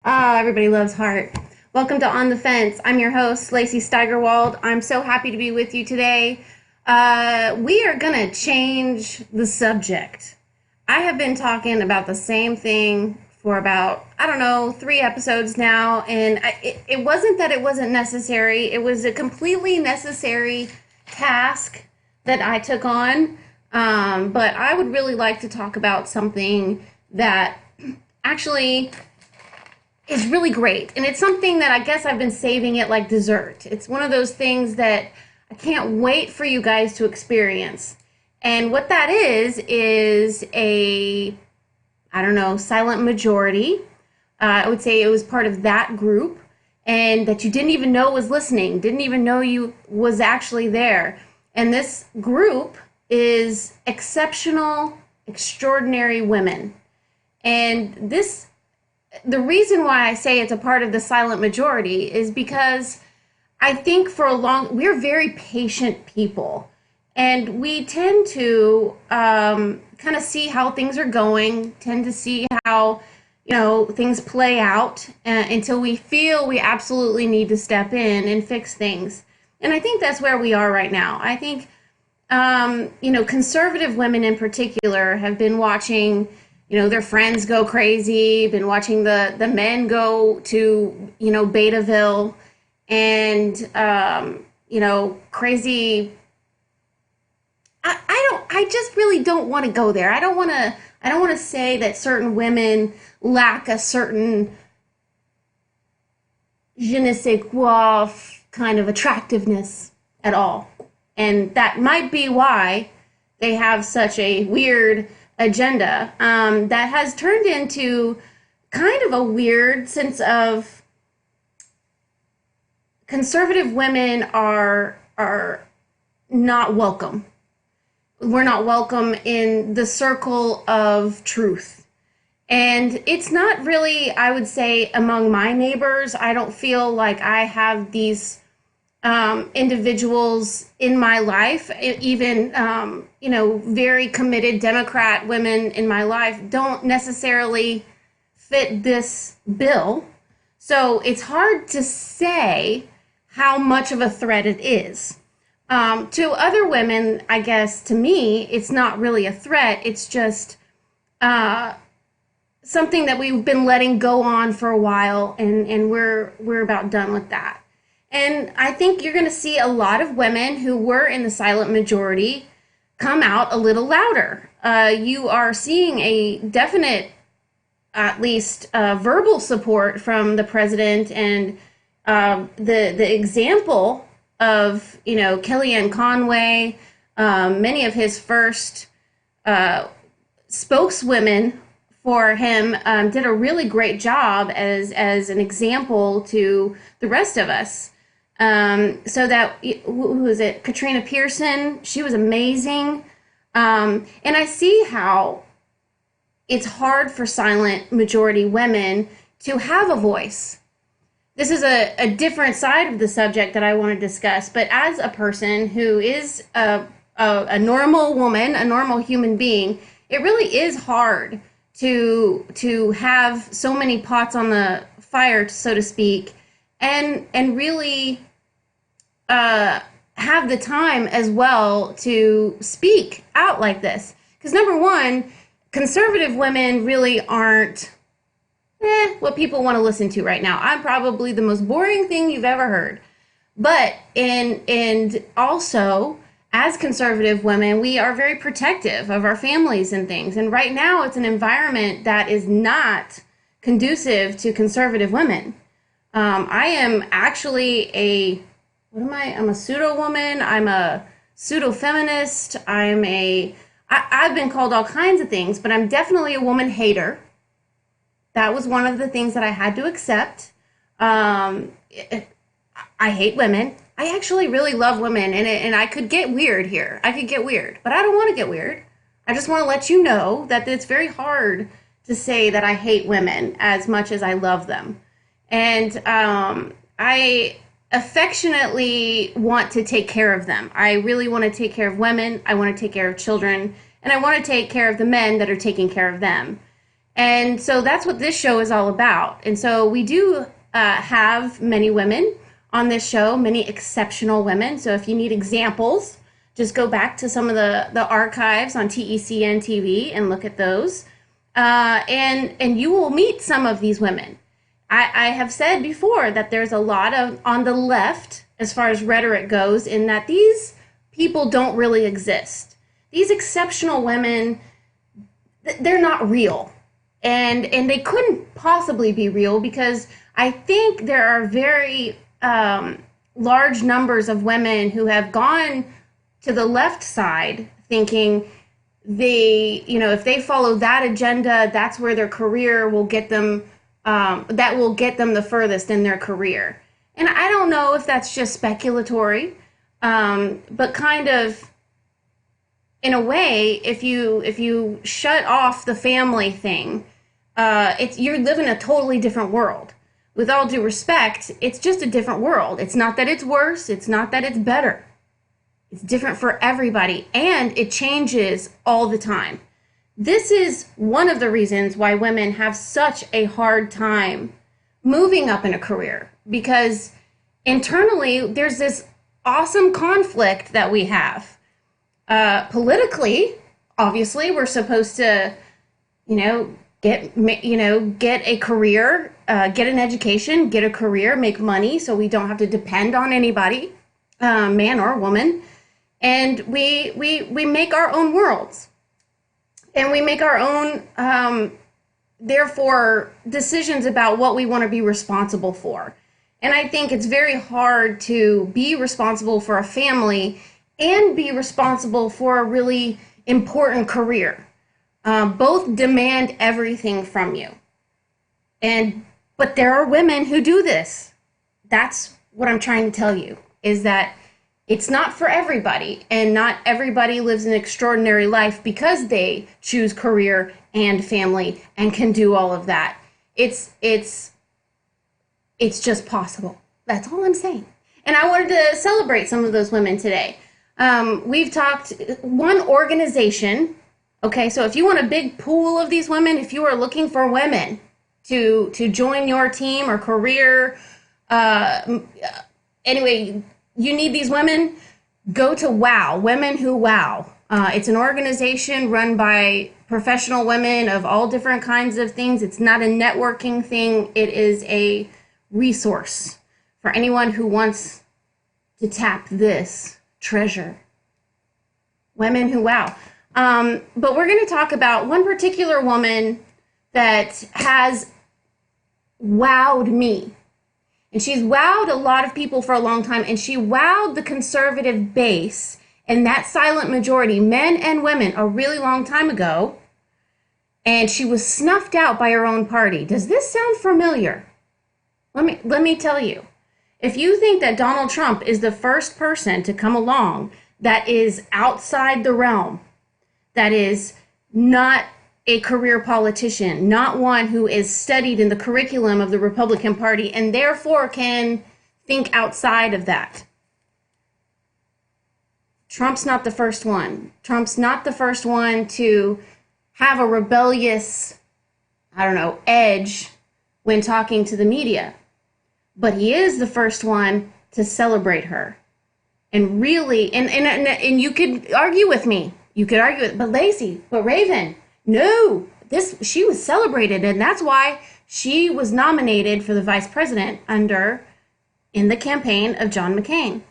Everybody loves Heart. Welcome to On the Fence. I'm your host, Lacey Steigerwald. I'm so happy to be with you today. We are going to change the subject. I have been talking about the same thing for about, 3 episodes now, and it wasn't that it wasn't necessary. It was a completely necessary task that I took on, but I would really like to talk about something that actually is really great. And it's something that I guess I've been saving it like dessert. It's one of those things that I can't wait for you guys to experience. And what that is a, silent majority. I would say it was part of that group and that you didn't even know was listening, didn't even know you was actually there. And this group is exceptional, extraordinary women. And the reason why I say it's a part of the silent majority is because I think we're very patient people, and we tend to kind of see how things are going, tend to see how things play out until we feel we absolutely need to step in and fix things. And I think that's where we are right now. I think conservative women in particular have been watching their friends go crazy, been watching the men go to, Betaville and, crazy. I just really don't want to go there. I don't want to say that certain women lack a certain je ne sais quoi kind of attractiveness at all. And that might be why they have such a weird agenda that has turned into kind of a weird sense of conservative women are not welcome. We're not welcome in the circle of truth. And it's not really, I would say, among my neighbors. I don't feel like I have these individuals in my life, even, very committed Democrat women in my life don't necessarily fit this bill. So it's hard to say how much of a threat it is. To other women, I guess, to me, it's not really a threat. It's just something that we've been letting go on for a while, and we're about done with that. And I think you're going to see a lot of women who were in the silent majority come out a little louder. You are seeing a definite, at least verbal support from the president, and the example of Kellyanne Conway, many of his first spokeswomen for him did a really great job as an example to the rest of us. So that, who was it? Katrina Pearson, she was amazing. And I see how it's hard for silent majority women to have a voice. This is a different side of the subject that I want to discuss, but as a person who is a normal woman, a normal human being, it really is hard to have so many pots on the fire, so to speak, and really have the time as well to speak out like this. Because number one, conservative women really aren't what people want to listen to right now. I'm probably the most boring thing you've ever heard. But and also, as conservative women, we are very protective of our families and things. And right now, it's an environment that is not conducive to conservative women. I am actually I'm a pseudo woman. I'm a pseudo feminist. I've been called all kinds of things, but I'm definitely a woman hater. That was one of the things that I had to accept. I hate women. I actually really love women, and I could get weird here. I could get weird, but I don't want to get weird. I just want to let you know that it's very hard to say that I hate women as much as I love them. And I affectionately want to take care of them. I really want to take care of women. I want to take care of children, and I want to take care of the men that are taking care of them. And so that's what this show is all about. And so we do have many women on this show, many exceptional women. So if you need examples, just go back to some of the archives on TECN TV and look at those. And you will meet some of these women. I have said before that there's a lot of on the left as far as rhetoric goes, in that these people don't really exist. These exceptional women, they're not real. And they couldn't possibly be real, because I think there are very large numbers of women who have gone to the left side thinking if they follow that agenda, that's where their career will get them, that will get them the furthest in their career. And I don't know if that's just speculatory, but kind of, in a way, if you shut off the family thing, you're living a totally different world. With all due respect, it's just a different world. It's not that it's worse. It's not that it's better. It's different for everybody, and it changes all the time. This is one of the reasons why women have such a hard time moving up in a career, because internally there's this awesome conflict that we have. Politically, obviously, we're supposed to, get a career, get an education, get a career, make money, so we don't have to depend on anybody, man or woman. And we make our own worlds, and we make our own, therefore, decisions about what we want to be responsible for. And I think it's very hard to be responsible for a family and be responsible for a really important career. Both demand everything from you. But there are women who do this. That's what I'm trying to tell you, is that it's not for everybody, and not everybody lives an extraordinary life because they choose career and family and can do all of that. It's just possible. That's all I'm saying. And I wanted to celebrate some of those women today. We've talked one organization. Okay, so if you want a big pool of these women, if you are looking for women to join your team or career, anyway, you need these women, go to WOW, Women Who WOW. It's an organization run by professional women of all different kinds of things. It's not a networking thing. It is a resource for anyone who wants to tap this treasure. Women Who WOW. But we're going to talk about one particular woman that has wowed me. And she's wowed a lot of people for a long time, and she wowed the conservative base and that silent majority, men and women, a really long time ago. And she was snuffed out by her own party. Does this sound familiar? Let me tell you. If you think that Donald Trump is the first person to come along that is outside the realm, that is not a career politician, not one who is studied in the curriculum of the Republican Party and therefore can think outside of that. Trump's not the first one. Trump's not the first one to have a rebellious, edge when talking to the media. But he is the first one to celebrate her. And really, and you could argue with me. You could argue it, but Lacey, but Raven, no, she was celebrated, and that's why she was nominated for the vice president in the campaign of John McCain.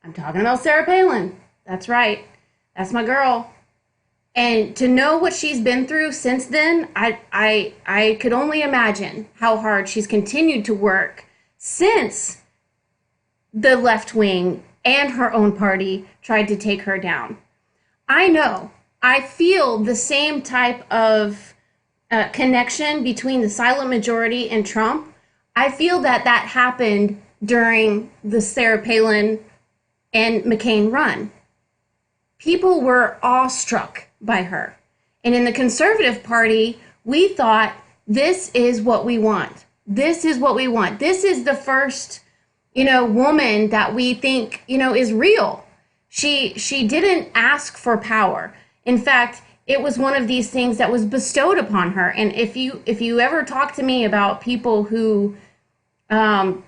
I'm talking about Sarah Palin. That's right. That's my girl. And to know what she's been through since then, I could only imagine how hard she's continued to work since the left wing and her own party tried to take her down. I know. I feel the same type of connection between the silent majority and Trump. I feel that happened during the Sarah Palin and McCain run. People were awestruck by her. And in the conservative party, we thought, this is what we want. This is what we want. This is the first, woman that we think, is real. She didn't ask for power. In fact, it was one of these things that was bestowed upon her. And if you ever talk to me about people who are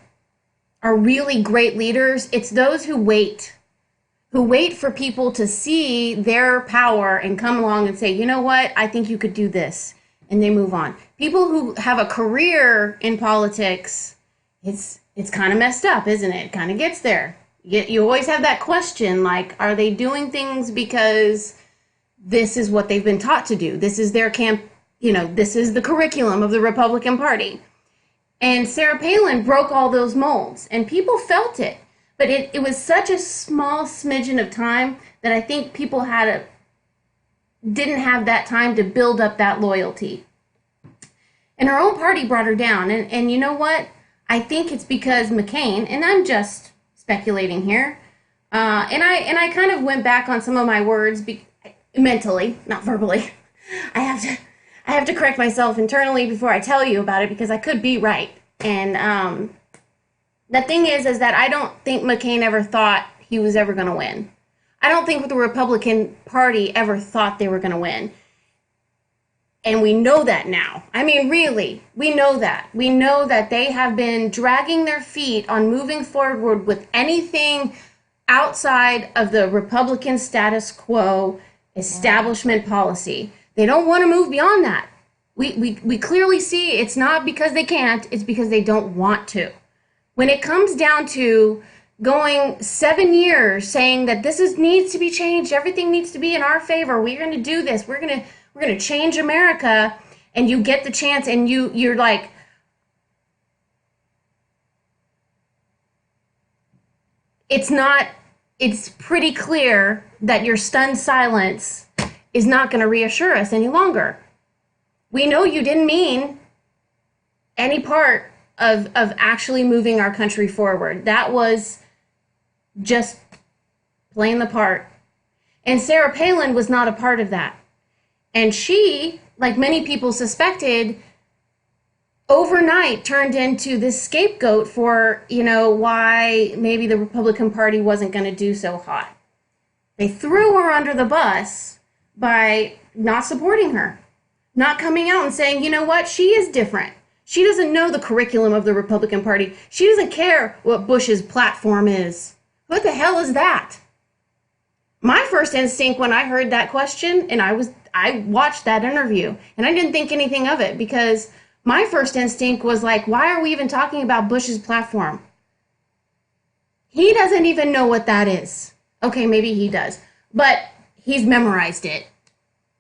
really great leaders, it's those who wait for people to see their power and come along and say, you know what, I think you could do this, and they move on. People who have a career in politics, it's kind of messed up, isn't it? It kind of gets there. You always have that question, like, are they doing things because this is what they've been taught to do? This is their this is the curriculum of the Republican Party. And Sarah Palin broke all those molds, and people felt it. But it was such a small smidgen of time that I think people didn't have that time to build up that loyalty. And her own party brought her down. And you know what? I think it's because McCain, and I'm just speculating here, and I kind of went back on some of my words mentally, not verbally. I have to correct myself internally before I tell you about it, because I could be right. And the thing is that I don't think McCain ever thought he was ever going to win. I don't think the Republican Party ever thought they were going to win. And we know that now. I mean, really, we know that. We know that they have been dragging their feet on moving forward with anything outside of the Republican status quo establishment policy. They don't want to move beyond that. We clearly see it's not because they can't, it's because they don't want to. When it comes down to going 7 years saying that needs to be changed, everything needs to be in our favor, we're going to do this, we're going to change America, and you get the chance and you're like, it's pretty clear that your stunned silence is not going to reassure us any longer. We know you didn't mean any part of actually moving our country forward. That was just playing the part. And Sarah Palin was not a part of that. And she, like many people suspected, overnight turned into this scapegoat for, why maybe the Republican Party wasn't going to do so hot. They threw her under the bus by not supporting her, not coming out and saying, you know what, she is different. She doesn't know the curriculum of the Republican Party. She doesn't care what Bush's platform is. What the hell is that? My first instinct when I heard that question, and I watched that interview, and I didn't think anything of it, because my first instinct was like, why are we even talking about Bush's platform? He doesn't even know what that is. Okay, maybe he does, but he's memorized it.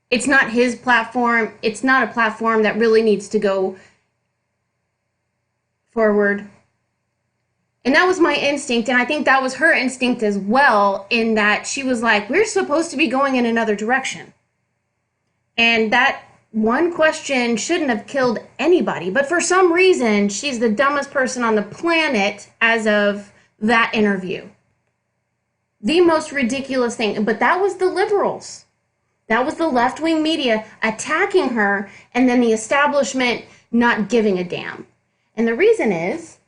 It's not his platform. It's not a platform that really needs to go forward. And that was my instinct, and I think that was her instinct as well, in that she was like, we're supposed to be going in another direction. And that one question shouldn't have killed anybody, but for some reason, she's the dumbest person on the planet as of that interview. The most ridiculous thing, but that was the liberals. That was the left-wing media attacking her, and then the establishment not giving a damn. And the reason is,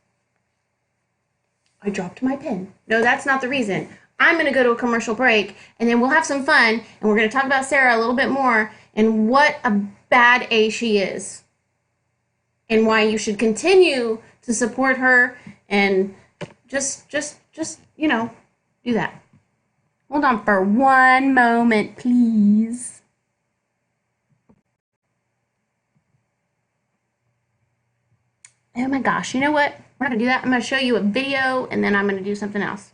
I dropped my pen. No, that's not the reason. I'm going to go to a commercial break, and then we'll have some fun, and we're going to talk about Sarah a little bit more, and what a bad A she is, and why you should continue to support her, and just do that. Hold on for one moment, please. Oh my gosh, you know what? We're not going to do that. I'm going to show you a video, and then I'm going to do something else.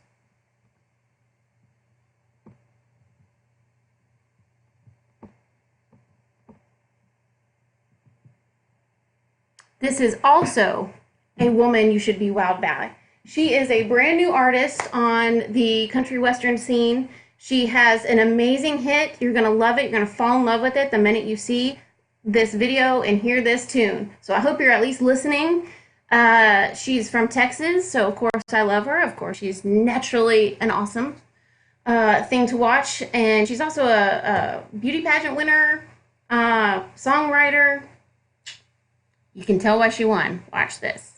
This is also a woman you should be wowed by. She is a brand new artist on the country western scene. She has an amazing hit. You're going to love it. You're going to fall in love with it the minute you see this video and hear this tune. So I hope you're at least listening. She's from Texas, so of course I love her. Of course, she's naturally an awesome thing to watch. And she's also a beauty pageant winner, songwriter. You can tell why she won. Watch this.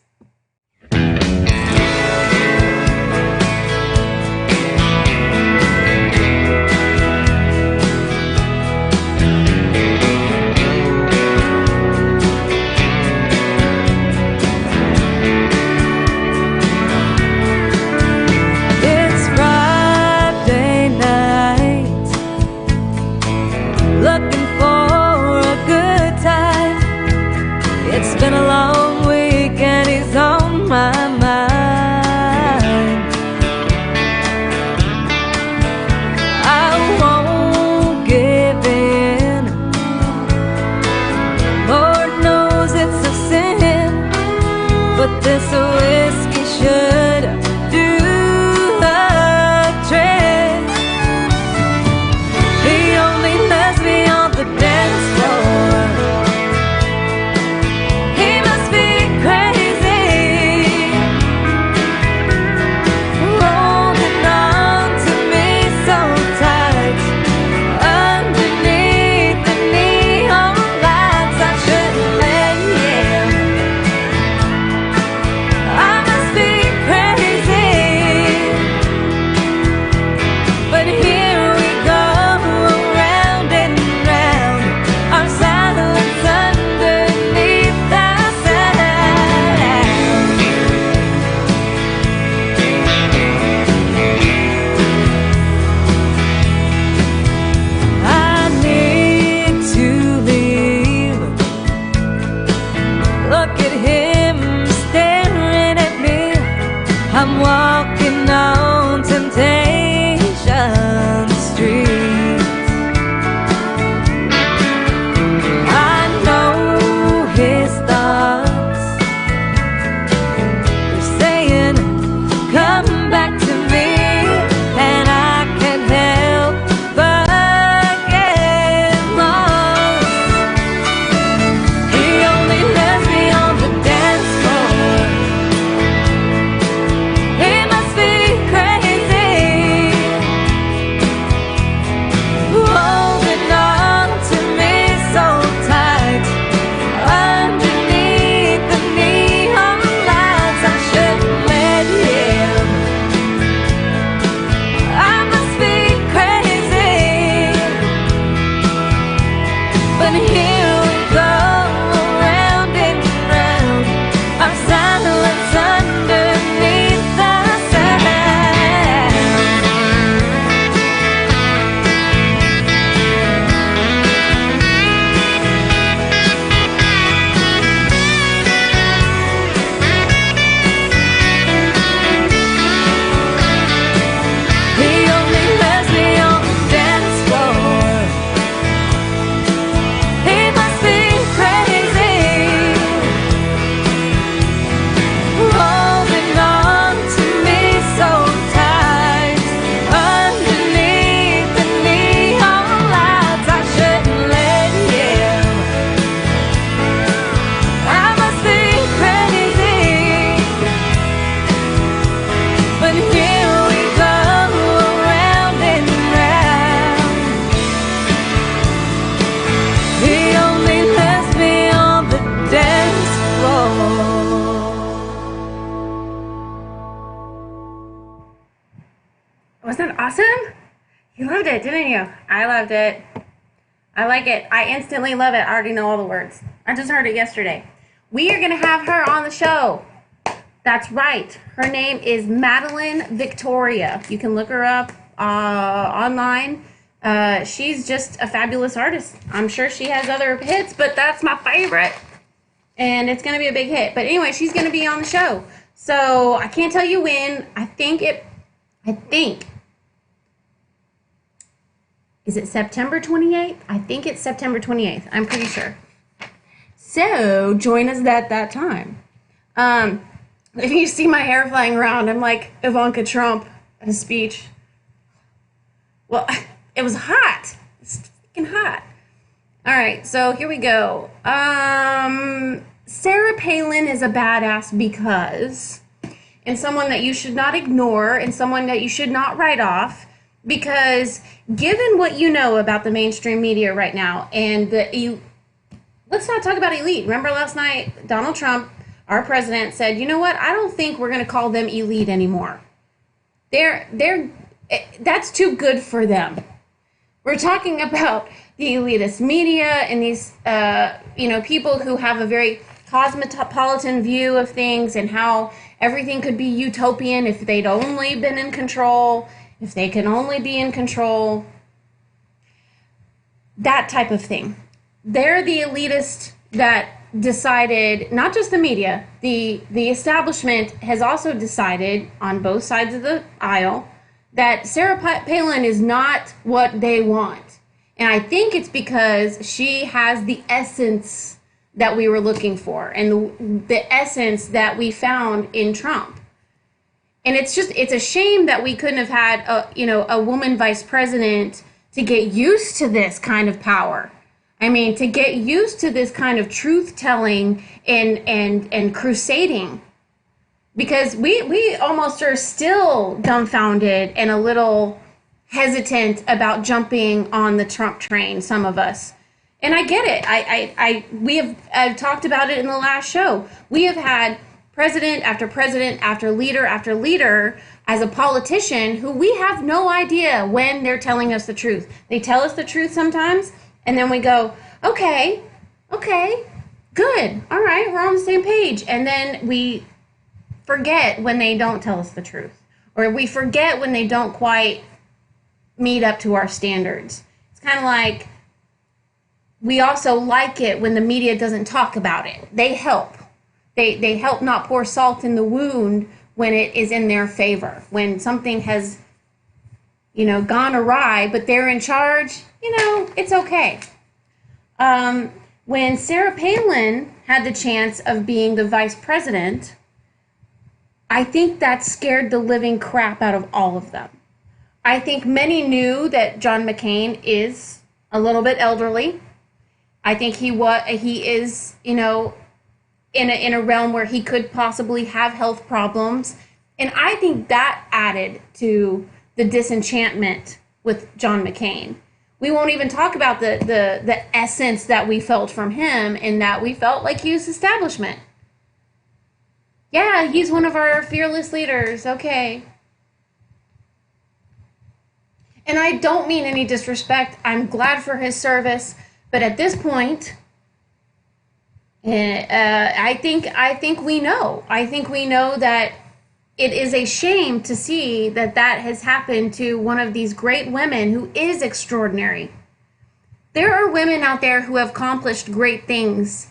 walking on temptation streets. I know his thoughts. They're saying, come back to me, and I can't help but get lost. He only lets me on the dance floor. He must be crazy, holding on to me so tight underneath the neon lights. I shouldn't let him. I must be crazy, but here we go, round and round. Our silence underneath the sound. He only lets me on the dance floor. He must be crazy, holding on to me so tight underneath the neon lights. I shouldn't let him. I must be crazy, but here we go, round and round. He only lets me on the dance floor. Wasn't that awesome? You loved it, didn't you? I loved it. I like it. I instantly love it. I already know all the words. I just heard it yesterday. We are going to have her on the show. That's right. Her name is Madeline Victoria. You can look her up online. She's just a fabulous artist. I'm sure she has other hits, but that's my favorite. And it's going to be a big hit. But anyway, she's going to be on the show. So I can't tell you when. I think, is it September 28th? I think it's September 28th. I'm pretty sure. So join us at that time. If you see my hair flying around, I'm like Ivanka Trump at a speech. Well, it was hot. It's freaking hot. All right, so here we go. Sarah Palin is a badass because, and someone that you should not ignore, and someone that you should not write off, because given what you know about the mainstream media right now, and let's not talk about elite. Remember last night, Donald Trump, our president, said, you know what? I don't think we're going to call them elite anymore. That's too good for them. We're talking about the elitist media and these, people who have a very cosmopolitan view of things and how everything could be utopian if they'd only been in control, if they can only be in control, that type of thing. They're the elitist that decided, not just the media, the establishment has also decided on both sides of the aisle that Sarah Palin is not what they want. And I think it's because she has the essence that we were looking for and the essence that we found in Trump. And it's a shame that we couldn't have had a woman vice president to get used to this kind of power. I mean, to get used to this kind of truth telling and crusading. Because we almost are still dumbfounded and a little hesitant about jumping on the Trump train, some of us. And I get it. I've talked about it in the last show. We have had president after leader as a politician who we have no idea when they're telling us the truth. They tell us the truth sometimes, and then we go, okay, good, all right, we're on the same page. And then we forget when they don't tell us the truth, or we forget when they don't quite meet up to our standards. It's kind of like we also like it when the media doesn't talk about it. They help. They help not pour salt in the wound when it is in their favor. When something has, gone awry, but they're in charge, it's okay. When Sarah Palin had the chance of being the vice president, I think that scared the living crap out of all of them. I think many knew that John McCain is a little bit elderly. I think he is, in a realm where he could possibly have health problems. And I think that added to the disenchantment with John McCain. We won't even talk about the essence that we felt from him, in that we felt like he was establishment. Yeah, he's one of our fearless leaders. Okay. And I don't mean any disrespect. I'm glad for his service. But at this point, I think we know. I think we know that it is a shame to see that has happened to one of these great women who is extraordinary. There are women out there who have accomplished great things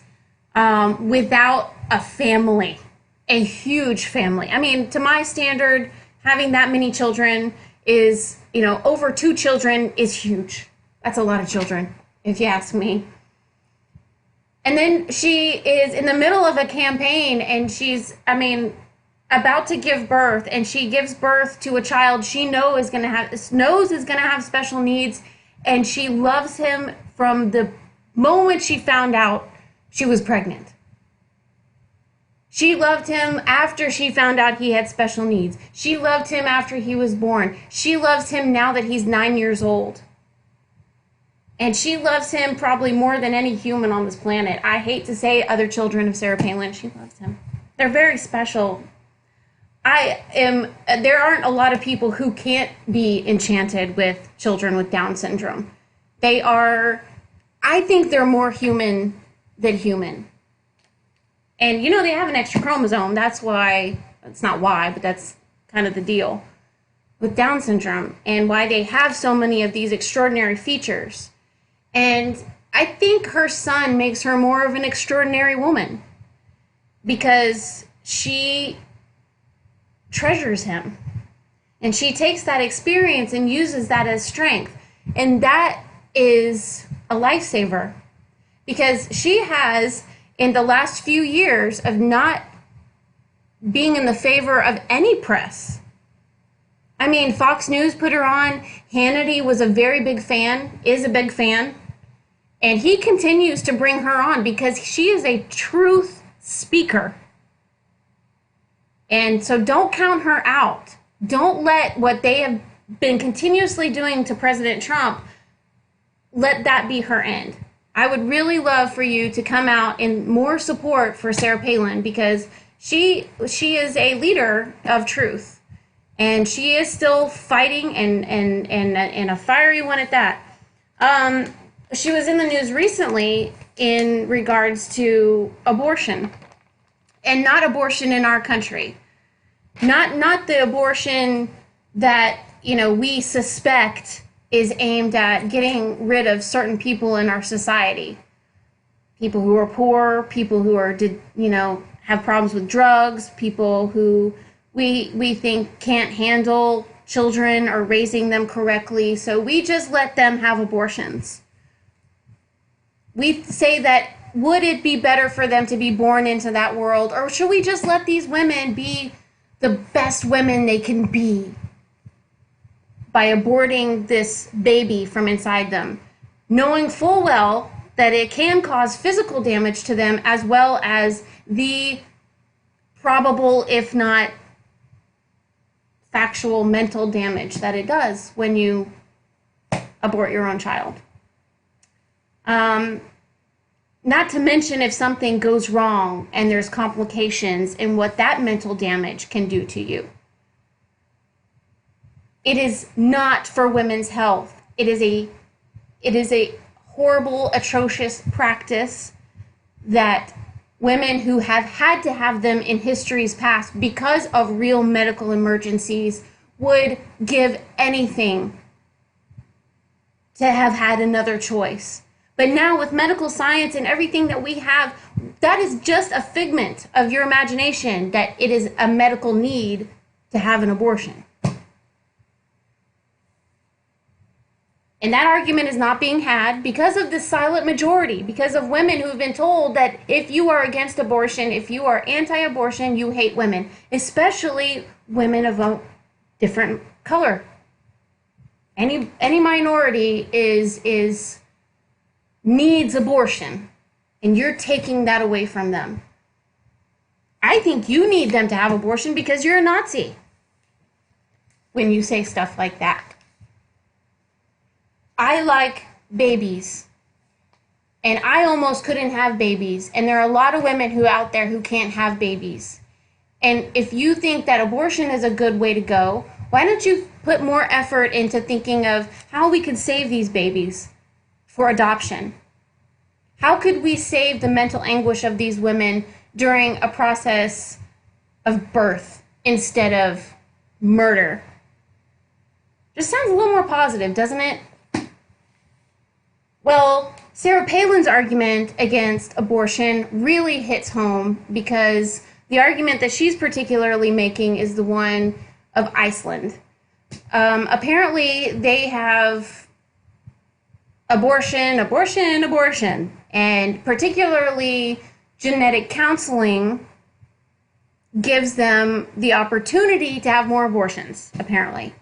without a family, a huge family. I mean, to my standard, having that many children is, over 2 children is huge. That's a lot of children, if you ask me. And then she is in the middle of a campaign, and she's, about to give birth, and she gives birth to a child she knows is going to have special needs, and she loves him from the moment she found out she was pregnant. She loved him after she found out he had special needs. She loved him after he was born. She loves him now that he's 9 years old. And she loves him probably more than any human on this planet. I hate to say other children of Sarah Palin. She loves him. They're very special. There aren't a lot of people who can't be enchanted with children with Down syndrome. I think they're more human than human. And they have an extra chromosome. That's not why, but that's kind of the deal with Down syndrome, and why they have so many of these extraordinary features. And I think her son makes her more of an extraordinary woman, because she treasures him, and she takes that experience and uses that as strength. And that is a lifesaver, because she has, in the last few years of not being in the favor of any press. Fox News put her on. Hannity was a very big fan, is a big fan. And he continues to bring her on because she is a truth speaker. And so don't count her out. Don't let what they have been continuously doing to President Trump, let that be her end. I would really love for you to come out in more support for Sarah Palin, because she is a leader of truth, and she is still fighting and a fiery one at that. She was in the news recently in regards to abortion, and not abortion in our country, not the abortion that we suspect is aimed at getting rid of certain people in our society. People who are poor, people who are, have problems with drugs, people who we think can't handle children or raising them correctly. So we just let them have abortions. We say that, would it be better for them to be born into that world? Or should we just let these women be the best women they can be by aborting this baby from inside them, knowing full well that it can cause physical damage to them, as well as the probable, if not factual, mental damage that it does when you abort your own child. Not to mention if something goes wrong and there's complications, and what that mental damage can do to you. It is not for women's health. It is a horrible, atrocious practice that women who have had to have them in histories past because of real medical emergencies would give anything to have had another choice. But now with medical science and everything that we have, that is just a figment of your imagination that it is a medical need to have an abortion. And that argument is not being had because of the silent majority, because of women who have been told that if you are against abortion, if you are anti-abortion, you hate women, especially women of a different color. Any minority needs abortion, and you're taking that away from them. I think you need them to have abortion because you're a Nazi when you say stuff like that. I like babies, and I almost couldn't have babies, and there are a lot of women who out there who can't have babies. And if you think that abortion is a good way to go, why don't you put more effort into thinking of how we could save these babies for adoption? How could we save the mental anguish of these women during a process of birth instead of murder? Just sounds a little more positive, doesn't it? Well, Sarah Palin's argument against abortion really hits home because the argument that she's particularly making is the one of Iceland. Apparently, they have abortion, and particularly genetic counseling gives them the opportunity to have more abortions, apparently.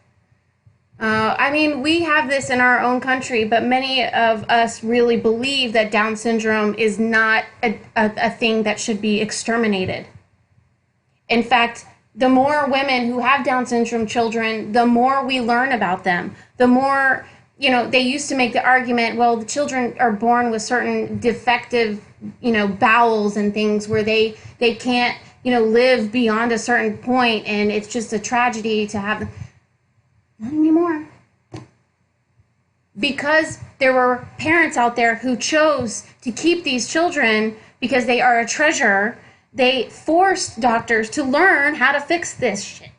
I mean, we have this in our own country, but many of us really believe that Down syndrome is not a thing that should be exterminated. In fact, the more women who have Down syndrome children, the more we learn about them. The more, they used to make the argument, well, the children are born with certain defective, bowels and things where they can't, live beyond a certain point, and it's just a tragedy to have. Not anymore. Because there were parents out there who chose to keep these children because they are a treasure, they forced doctors to learn how to fix this shit.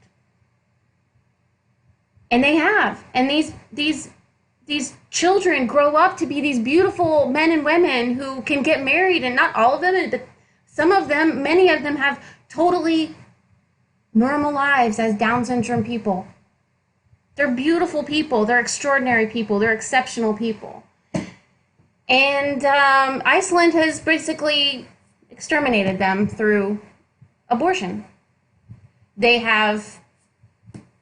And they have. And these children grow up to be these beautiful men and women who can get married, and not all of them, but some of them, many of them have totally normal lives as Down syndrome people. They're beautiful people. They're extraordinary people. They're exceptional people. And Iceland has basically exterminated them through abortion. They have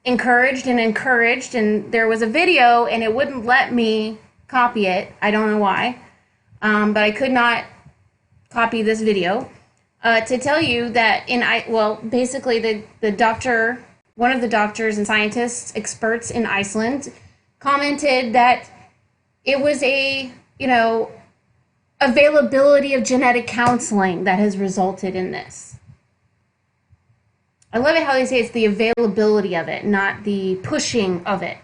encouraged, and there was a video, and it wouldn't let me copy it. I don't know why, but I could not copy this video to tell you that basically the doctor. One of the doctors and scientists, experts in Iceland, commented that it was availability of genetic counseling that has resulted in this. I love it how they say it's the availability of it, not the pushing of it.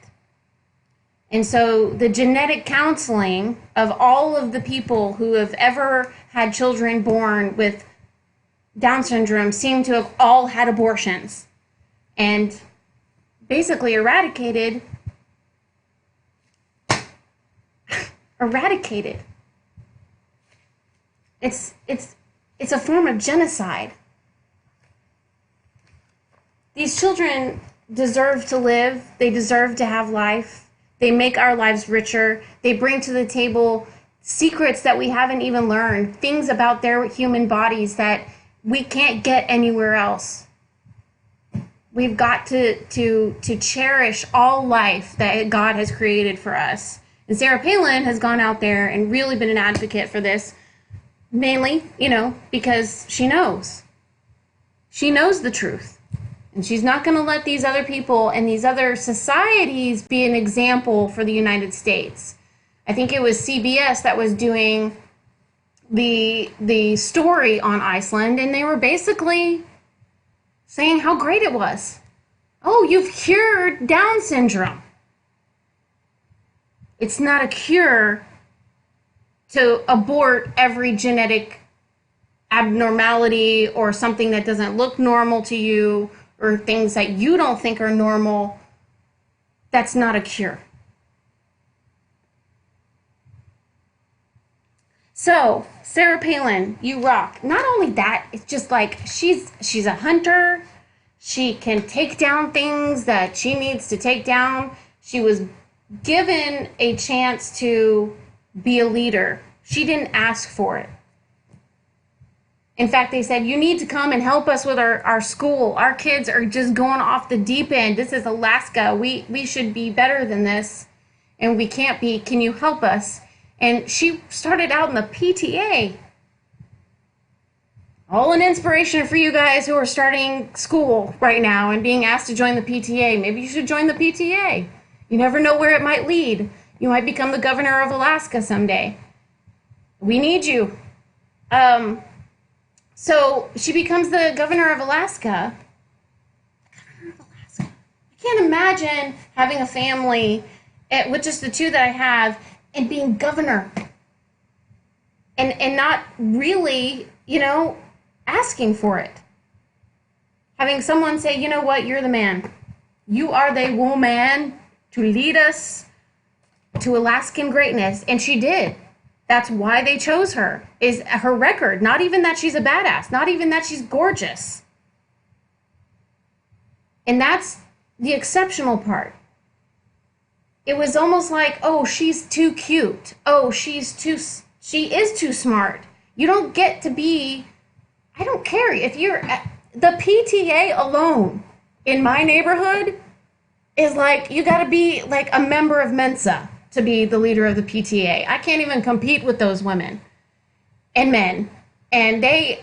And so the genetic counseling of all of the people who have ever had children born with Down syndrome seem to have all had abortions. And basically eradicated. It's a form of genocide. These children deserve to live. They deserve to have life. They make our lives richer. They bring to the table secrets that we haven't even learned, things about their human bodies that we can't get anywhere else. We've got to cherish all life that God has created for us. And Sarah Palin has gone out there and really been an advocate for this, mainly, because she knows. She knows the truth. And she's not going to let these other people and these other societies be an example for the United States. I think it was CBS that was doing the story on Iceland, and they were basically saying how great it was. Oh, you've cured Down syndrome. It's not a cure to abort every genetic abnormality or something that doesn't look normal to you or things that you don't think are normal. That's not a cure. So, Sarah Palin, you rock. Not only that, it's just like she's a hunter. She can take down things that she needs to take down. She was given a chance to be a leader. She didn't ask for it. In fact, they said, you need to come and help us with our school. Our kids are just going off the deep end. This is Alaska. We should be better than this, and we can't be. Can you help us? And she started out in the PTA. All an inspiration for you guys who are starting school right now and being asked to join the PTA. Maybe you should join the PTA. You never know where it might lead. You might become the governor of Alaska someday. We need you. So she becomes the governor of Alaska. I can't imagine having a family with just the two that I have and being governor. And not really, asking for it. Having someone say, you know what, you're the man. You are the woman to lead us to Alaskan greatness. And she did. That's why they chose her, is her record. Not even that she's a badass. Not even that she's gorgeous. And that's the exceptional part. It was almost like, oh, she's too cute. Oh, she is too smart. You don't get to be, I don't care. If you're, the PTA alone in my neighborhood is like, you got to be like a member of Mensa to be the leader of the PTA. I can't even compete with those women and men. And they,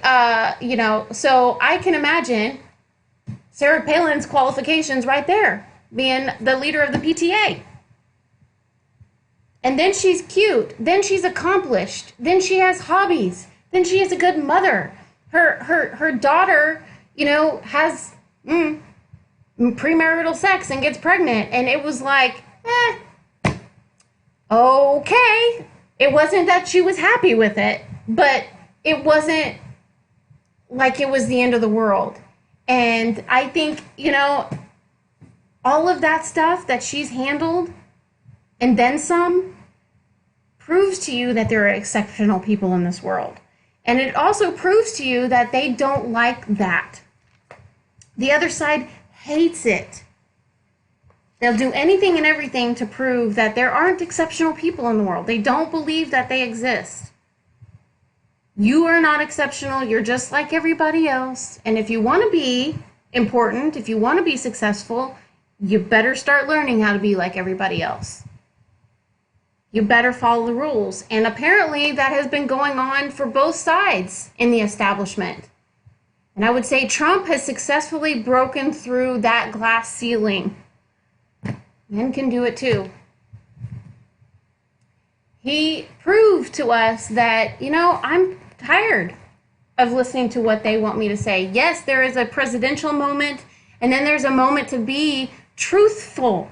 so I can imagine Sarah Palin's qualifications right there, being the leader of the PTA. And then she's cute. Then she's accomplished. Then she has hobbies. Then she is a good mother. Her daughter, has premarital sex and gets pregnant. And it was like, okay. It wasn't that she was happy with it, but it wasn't like it was the end of the world. And I think, all of that stuff that she's handled and then some proves to you that there are exceptional people in this world. And it also proves to you that they don't like that. The other side hates it. They'll do anything and everything to prove that there aren't exceptional people in the world. They don't believe that they exist. You are not exceptional. You're just like everybody else. And if you want to be important, if you want to be successful, you better start learning how to be like everybody else. You better follow the rules. And apparently that has been going on for both sides in the establishment. And I would say Trump has successfully broken through that glass ceiling. Men can do it too. He proved to us that, I'm tired of listening to what they want me to say. Yes, there is a presidential moment, and then there's a moment to be truthful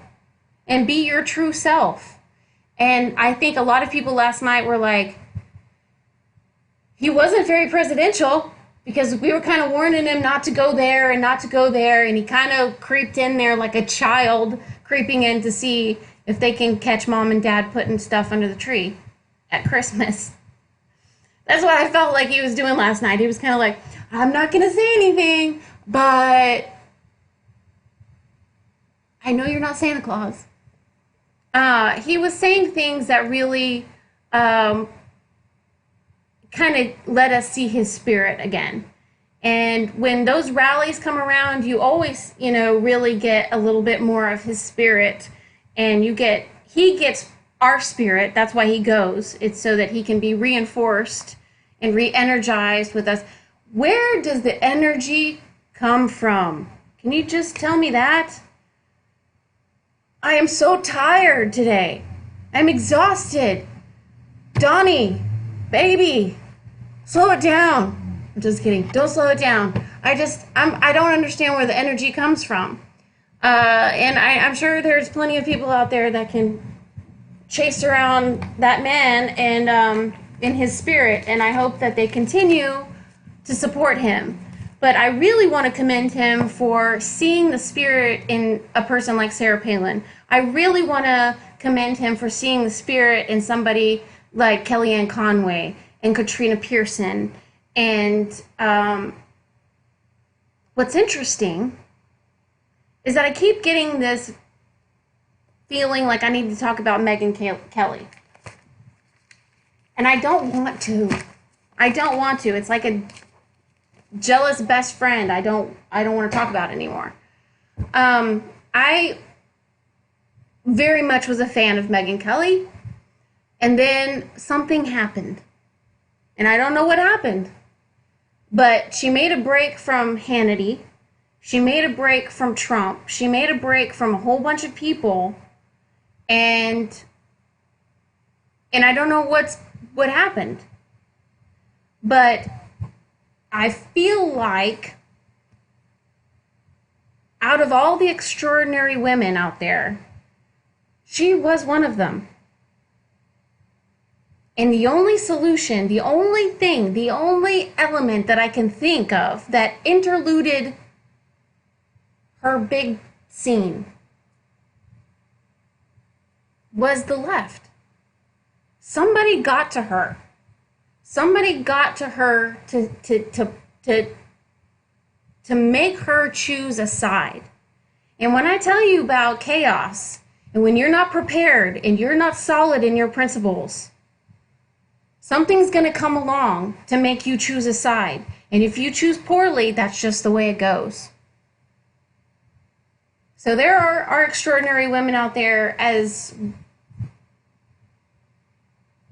and be your true self. And I think a lot of people last night were like, he wasn't very presidential because we were kind of warning him not to go there and not to go there. And he kind of creeped in there like a child creeping in to see if they can catch mom and dad putting stuff under the tree at Christmas. That's what I felt like he was doing last night. He was kind of like, I'm not going to say anything, but I know you're not Santa Claus. He was saying things that really kind of let us see his spirit again. And when those rallies come around, you always, really get a little bit more of his spirit. And he gets our spirit. That's why he goes. It's so that he can be reinforced and re-energized with us. Where does the energy come from? Can you just tell me that? I am so tired today. I'm exhausted. Donnie, baby, slow it down. I'm just kidding. Don't slow it down. I don't understand where the energy comes from. And I'm sure there's plenty of people out there that can chase around that man and in his spirit. And I hope that they continue to support him. But I really want to commend him for seeing the spirit in a person like Sarah Palin. I really want to commend him for seeing the spirit in somebody like Kellyanne Conway and Katrina Pearson. And what's interesting is that I keep getting this feeling like I need to talk about Megyn Kelly. And I don't want to. It's like a jealous best friend I don't want to talk about anymore. I very much was a fan of Megyn Kelly, and then something happened. And I don't know what happened. But she made a break from Hannity. She made a break from Trump. She made a break from a whole bunch of people. And I don't know what happened. But I feel like out of all the extraordinary women out there, she was one of them. And the only solution, the only thing, the only element that I can think of that interluded her big scene was the left. Somebody got to her. Somebody got to her to make her choose a side. And when I tell you about chaos, and when you're not prepared and you're not solid in your principles, something's going to come along to make you choose a side. And if you choose poorly, that's just the way it goes. So there are extraordinary women out there. As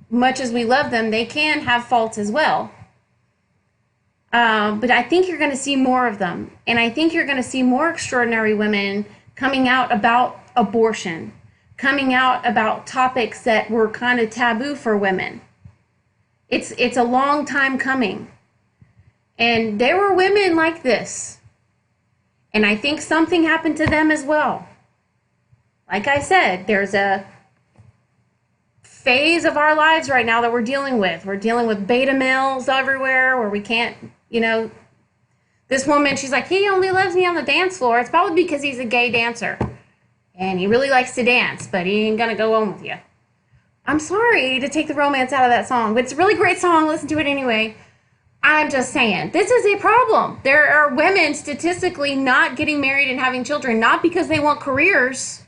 much as we love them, they can have faults as well. But I think you're going to see more of them. And I think you're going to see more extraordinary women coming out about abortion, coming out about topics that were kind of taboo for women. It's a long time coming. And there were women like this. And I think something happened to them as well. Like I said, there's a phase of our lives right now that we're dealing with. We're dealing with beta males everywhere where we can't, this woman, she's like, he only loves me on the dance floor. It's probably because he's a gay dancer. And he really likes to dance, but he ain't gonna go home with you. I'm sorry to take the romance out of that song, but it's a really great song. Listen to it anyway. I'm just saying, this is a problem. There are women statistically not getting married and having children, not because they want careers,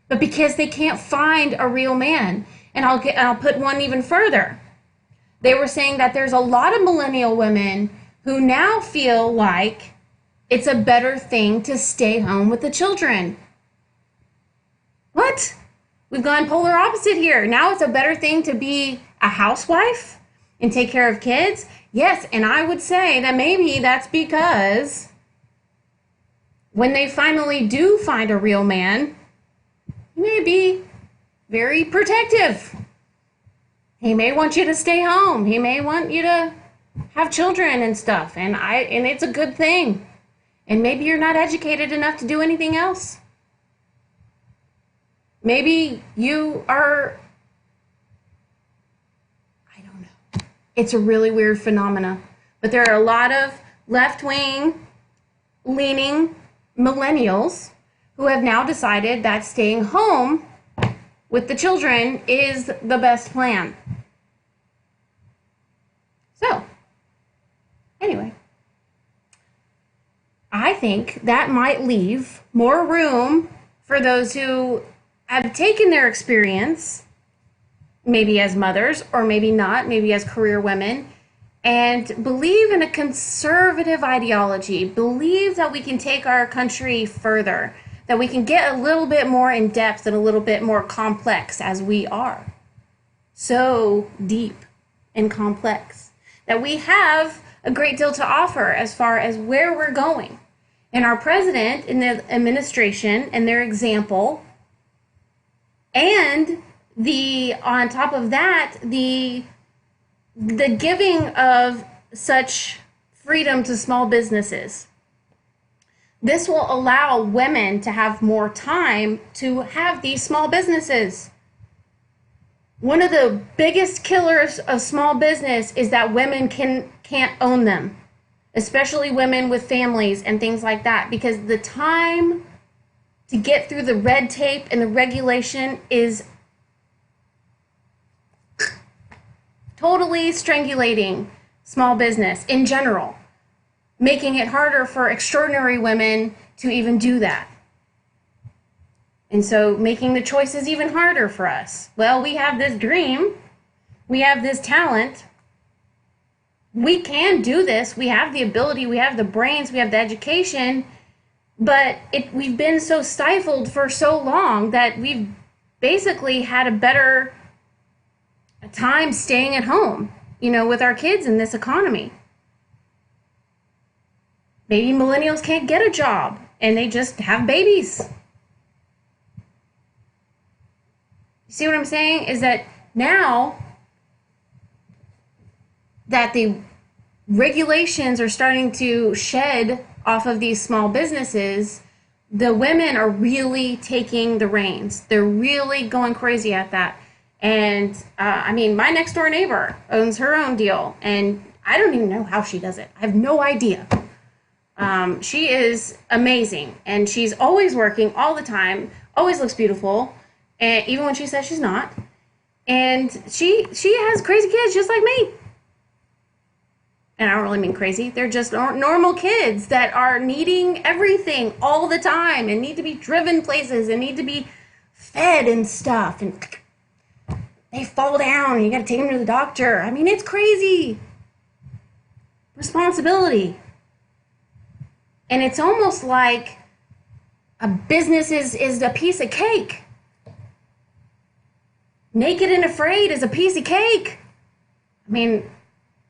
but because they can't find a real man. And I'll put one even further. They were saying that there's a lot of millennial women who now feel like it's a better thing to stay home with the children. What? We've gone polar opposite here. Now it's a better thing to be a housewife and take care of kids? Yes, and I would say that maybe that's because when they finally do find a real man, he may be very protective. He may want you to stay home. He may want you to have children and stuff. And it's a good thing. And maybe you're not educated enough to do anything else. Maybe you are, I don't know. It's a really weird phenomena. But there are a lot of left-wing leaning millennials who have now decided that staying home with the children is the best plan. So, anyway, I think that might leave more room for those who have taken their experience, maybe as mothers or maybe not, maybe as career women, and believe in a conservative ideology, believe that we can take our country further, that we can get a little bit more in depth and a little bit more complex as we are. So deep and complex that we have a great deal to offer as far as where we're going. And our president and the administration and their example, and on top of that, the giving of such freedom to small businesses. This will allow women to have more time to have these small businesses. One of the biggest killers of small business is that women can't own them, especially women with families and things like that, because the time to get through the red tape and the regulation is totally strangulating small business in general, making it harder for extraordinary women to even do that. And so making the choices even harder for us. Well, we have this dream, we have this talent, we can do this, we have the ability, we have the brains, we have the education, but we've been so stifled for so long that we've basically had a better time staying at home, with our kids in this economy. Maybe millennials can't get a job and they just have babies. You see what I'm saying? Is that now that the regulations are starting to shed off of these small businesses, the women are really taking the reins. They're really going crazy at that. And my next door neighbor owns her own deal, and I don't even know how she does it. I have no idea. She is amazing, and she's always working all the time, always looks beautiful, and even when she says she's not. And she has crazy kids just like me. And I don't really mean crazy. They're just normal kids that are needing everything all the time and need to be driven places and need to be fed and stuff. And they fall down and you got to take them to the doctor. I mean, it's crazy. Responsibility. And it's almost like a business is a piece of cake. Naked and Afraid is a piece of cake. I mean,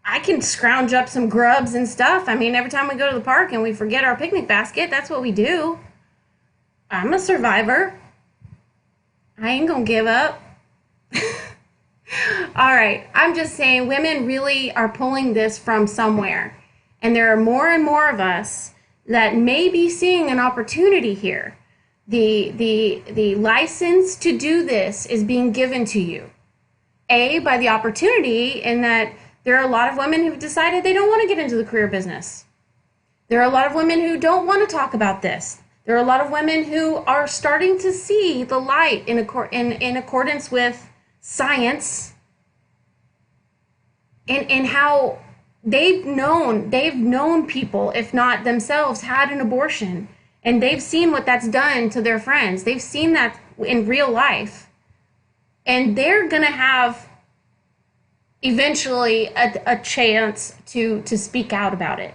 I can scrounge up some grubs and stuff. I mean, every time we go to the park and we forget our picnic basket, that's what we do. I'm a survivor. I ain't gonna give up. All right, I'm just saying women really are pulling this from somewhere. And there are more and more of us that may be seeing an opportunity here. The license to do this is being given to you. By the opportunity in that there are a lot of women who've decided they don't want to get into the career business. There are a lot of women who don't want to talk about this. There are a lot of women who are starting to see the light in accordance with science and how they've known people, if not themselves, had an abortion. And they've seen what that's done to their friends. They've seen that in real life. And they're going to have eventually a chance to speak out about it.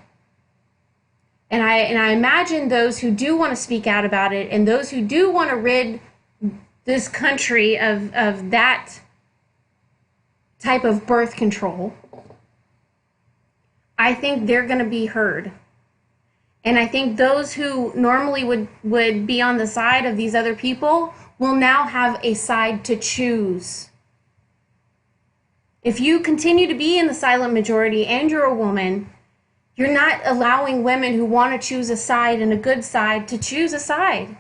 And I imagine those who do want to speak out about it and those who do want to rid this country of that type of birth control, I think they're going to be heard. And I think those who normally would be on the side of these other people will now have a side to choose. If you continue to be in the silent majority and you're a woman, you're not allowing women who want to choose a side and a good side to choose a side.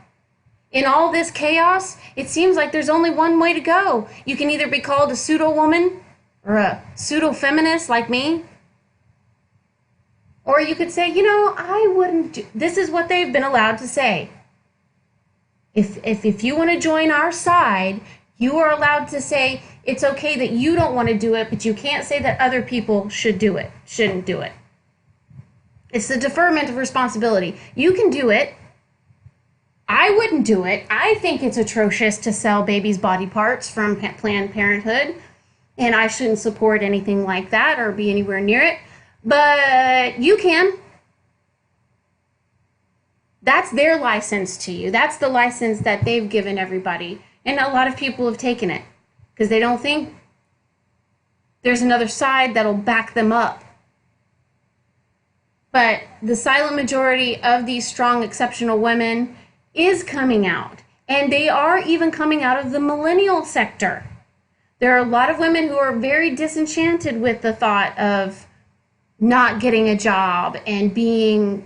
In all this chaos, it seems like there's only one way to go. You can either be called a pseudo-woman or a pseudo-feminist like me, or you could say, I wouldn't do, this is what they've been allowed to say. If you want to join our side, you are allowed to say it's okay that you don't want to do it, but you can't say that other people shouldn't do it. It's the deferment of responsibility. You can do it. I wouldn't do it. I think it's atrocious to sell babies' body parts from Planned Parenthood, and I shouldn't support anything like that or be anywhere near it. But you can. That's their license to you. That's the license that they've given everybody. And a lot of people have taken it because they don't think there's another side that'll back them up. But the silent majority of these strong, exceptional women is coming out. And they are even coming out of the millennial sector. There are a lot of women who are very disenchanted with the thought of not getting a job and being,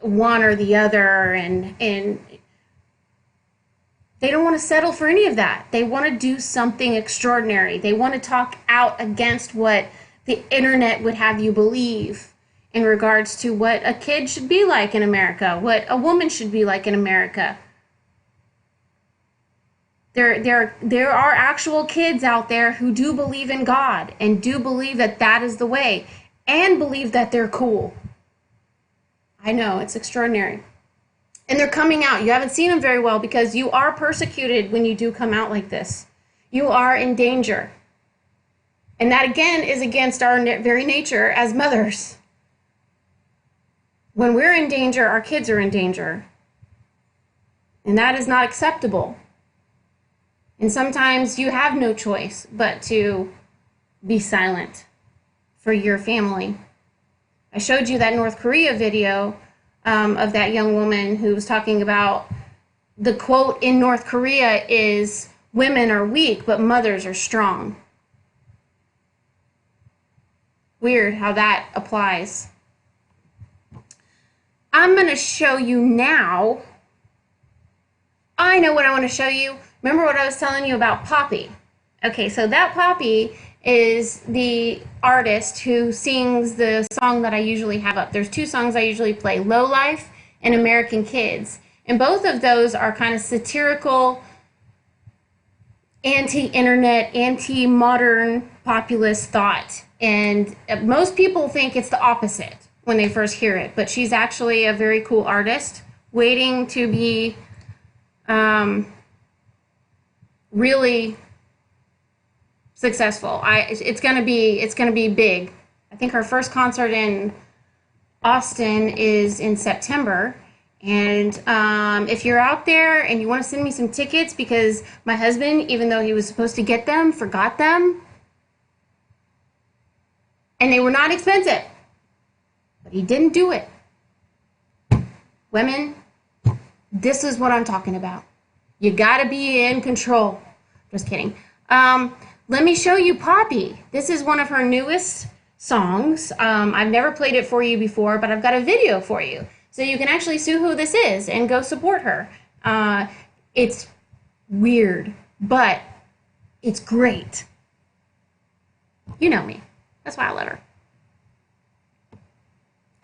one or the other, and they don't want to settle for any of that. They want to do something extraordinary. They want to talk out against what the internet would have you believe in regards to what a kid should be like in America, what a woman should be like in America. There are actual kids out there who do believe in God and do believe that that is the way and believe that they're cool. I know, it's extraordinary. And they're coming out. You haven't seen them very well because you are persecuted when you do come out like this. You are in danger. And that, again, is against our very nature as mothers. When we're in danger, our kids are in danger. And that is not acceptable. And sometimes you have no choice but to be silent for your family. I showed you that North Korea video of that young woman who was talking about the quote in North Korea is, "Women are weak, but mothers are strong." Weird how that applies. I'm going to show you now. I know what I want to show you. Remember what I was telling you about Poppy? Okay, so that Poppy is the artist who sings the song that I usually have up. There's two songs I usually play, Low Life and American Kids. And both of those are kind of satirical, anti-internet, anti-modern populist thought. And most people think it's the opposite when they first hear it. But she's actually a very cool artist waiting to be really successful. It's gonna be big. I think her first concert in Austin is in September. And if you're out there and you want to send me some tickets, because my husband, even though he was supposed to get them, forgot them, and they were not expensive, but he didn't do it. Women, this is what I'm talking about. You gotta be in control. Just kidding. Let me show you Poppy. This is one of her newest songs. I've never played it for you before, but I've got a video for you. So you can actually see who this is and go support her. It's weird, but it's great. You know me. That's why I love her.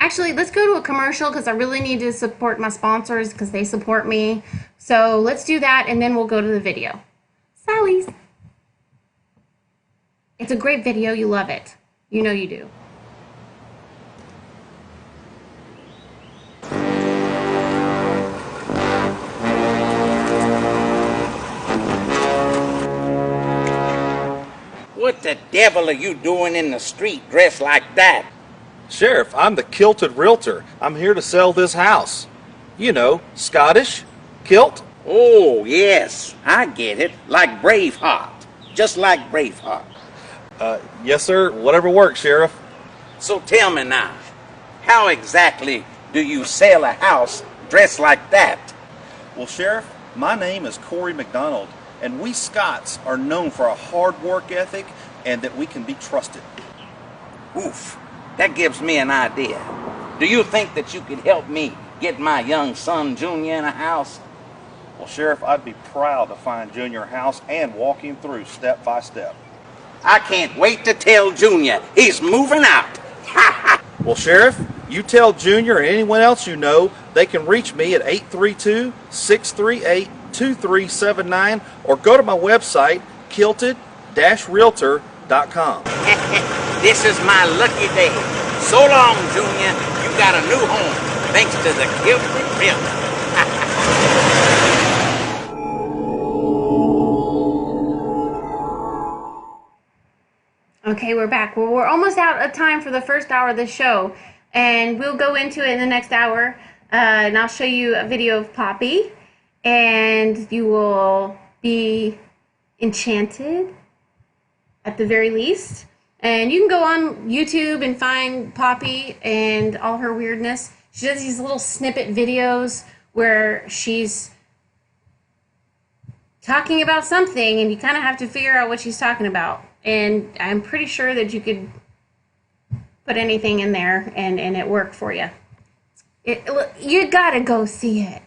Actually, let's go to a commercial because I really need to support my sponsors because they support me. So let's do that and then we'll go to the video. Sally's. It's a great video. You love it. You know you do. What the devil are you doing in the street dressed like that? Sheriff, I'm the kilted realtor. I'm here to sell this house. You know, Scottish, kilt. Oh, yes, I get it. Like Braveheart. Just like Braveheart. Yes, sir. Whatever works, Sheriff. So tell me now, how exactly do you sell a house dressed like that? Well, Sheriff, my name is Corey McDonald, and we Scots are known for a hard work ethic and that we can be trusted. Oof, that gives me an idea. Do you think that you could help me get my young son Junior in a house? Well, Sheriff, I'd be proud to find Junior a house and walk him through step by step. I can't wait to tell Junior he's moving out. Well, Sheriff, you tell Junior and anyone else you know they can reach me at 832-638-2379 or go to my website, kilted-realtor.com. This is my lucky day. So long, Junior. You got a new home thanks to the Kilted Realtor. Okay, we're back. Well, we're almost out of time for the first hour of the show, and we'll go into it in the next hour, and I'll show you a video of Poppy, and you will be enchanted at the very least. And you can go on YouTube and find Poppy and all her weirdness. She does these little snippet videos where she's talking about something, and you kind of have to figure out what she's talking about. And I'm pretty sure that you could put anything in there and it worked for you. You gotta go see it.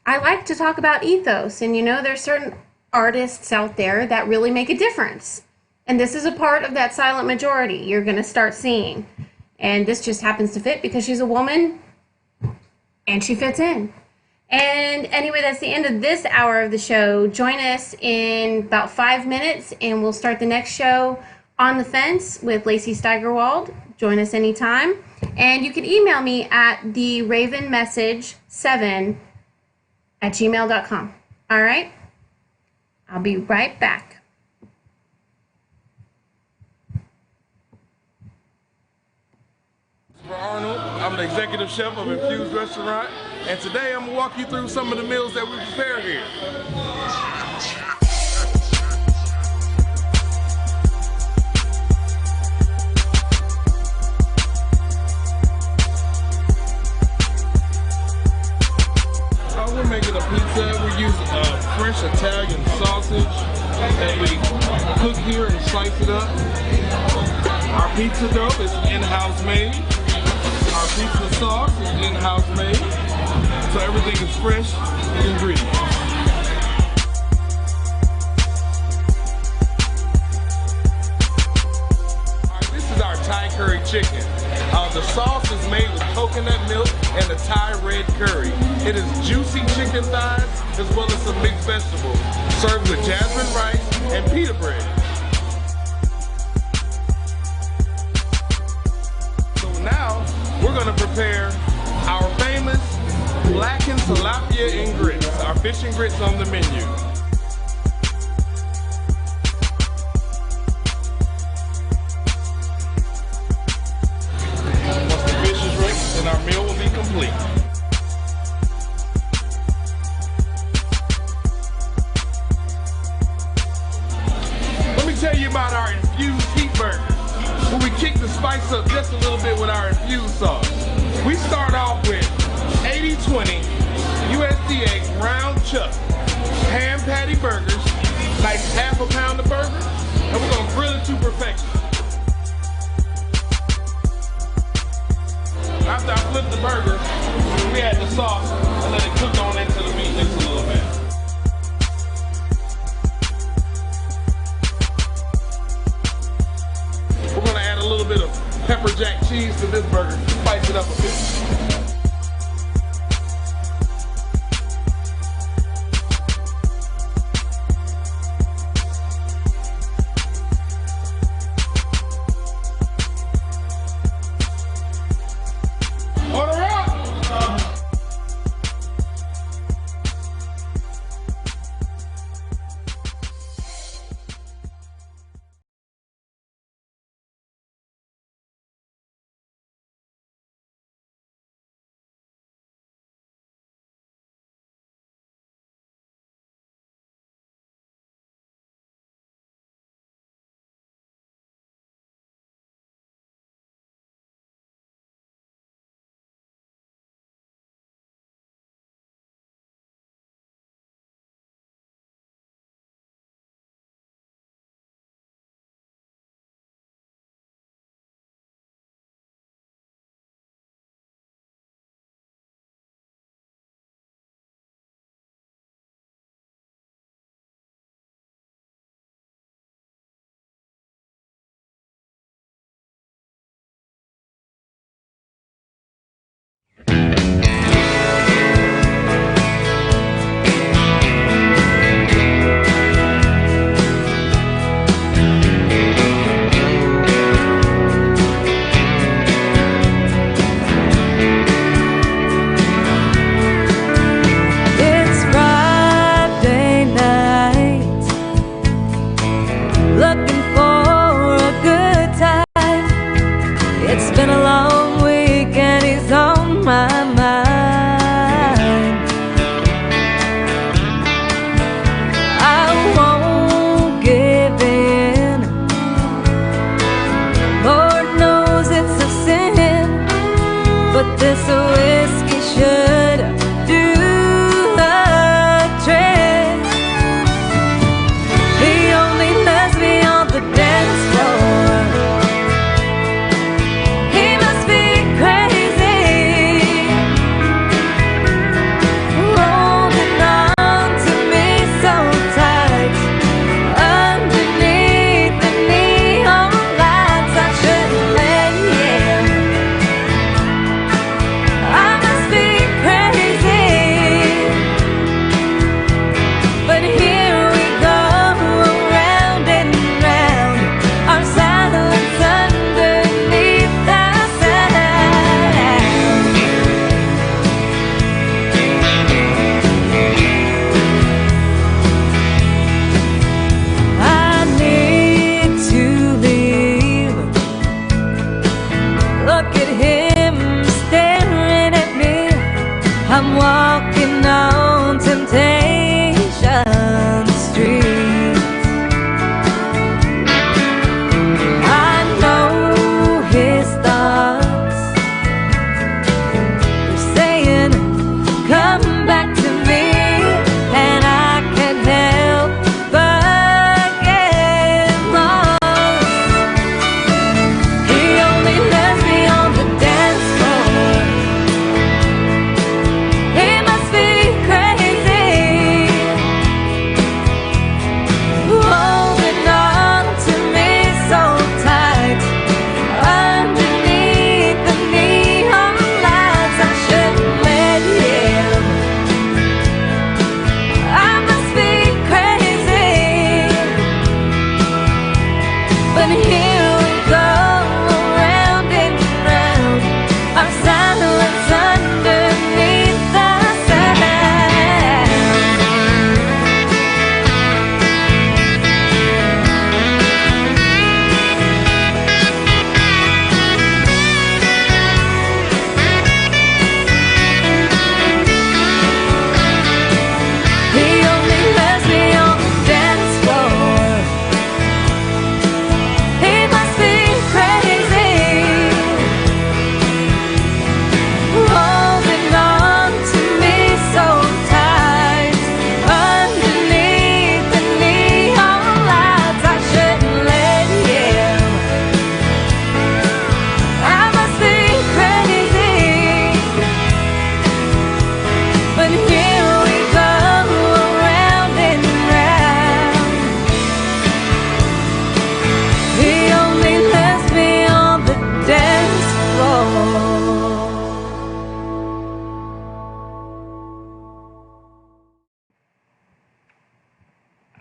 I like to talk about ethos, and there's certain artists out there that really make a difference. And this is a part of that silent majority you're gonna start seeing. And this just happens to fit because she's a woman and she fits in. And anyway, that's the end of this hour of the show. Join us in about 5 minutes, and we'll start the next show, On the Fence, with Lacey Steigerwald. Join us anytime. And you can email me at theravenmessage7@gmail.com. All right? I'll be right back. Arnold. I'm the executive chef of Infused Restaurant, and today I'm gonna walk you through some of the meals that we prepare here. We're making a pizza. We use fresh Italian sausage that we cook here and slice it up. Our pizza dough is in-house made. Our pizza sauce is in-house made. So everything is fresh ingredients. Alright, this is our Thai curry chicken. The sauce is made with coconut milk and the Thai red curry. It is juicy chicken thighs as well as some mixed vegetables, served with jasmine rice and pita bread. So now we're going to prepare our famous blackened tilapia and grits, our fish and grits on the menu. And our meal will be complete. Let me tell you about our infused heat burgers, where we kick the spice up just a little bit with our infused sauce. We start off with 80/20 USDA ground chuck ham patty burgers, nice half a pound of burger, and we're gonna grill it to perfection. After I flip the burger, we add the sauce and let it cook on into the meat just a little bit. We're gonna add a little bit of pepper jack cheese to this burger, spice it up a bit.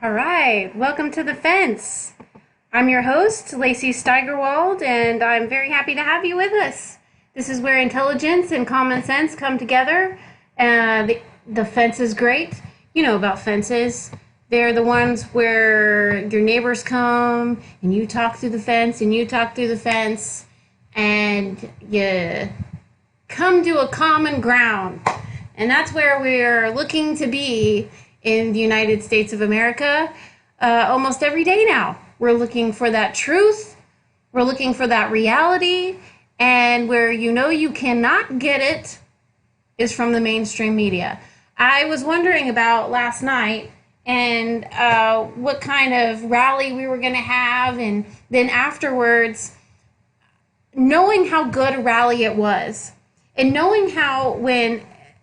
All right, welcome to The Fence. I'm your host, Lacey Steigerwald, and I'm very happy to have you with us. This is where intelligence and common sense come together. The fence is great. You know about fences. They're the ones where your neighbors come and you talk through the fence and you talk through the fence and you come to a common ground. And that's where we're looking to be in the United States of America almost every day now. We're looking for that truth. We're looking for that reality. And where you know you cannot get it is from the mainstream media. I was wondering about last night and what kind of rally we were going to have. And then afterwards, knowing how good a rally it was. And knowing how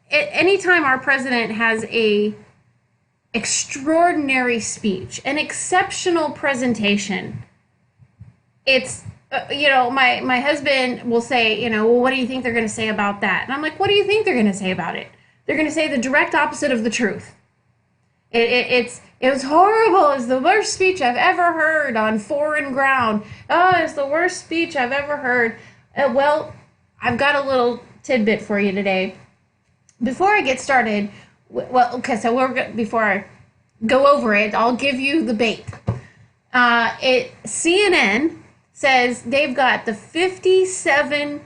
anytime our president has a extraordinary speech, an exceptional presentation, it's, my husband will say, well, what do you think they're going to say about that? And I'm like, what do you think they're going to say about it? They're going to say the direct opposite of the truth. It was horrible. It's the worst speech I've ever heard on foreign ground. Oh, it's the worst speech I've ever heard. Well, I've got a little tidbit for you today. Before I get started, before I go over it, I'll give you the bait. CNN says they've got the 57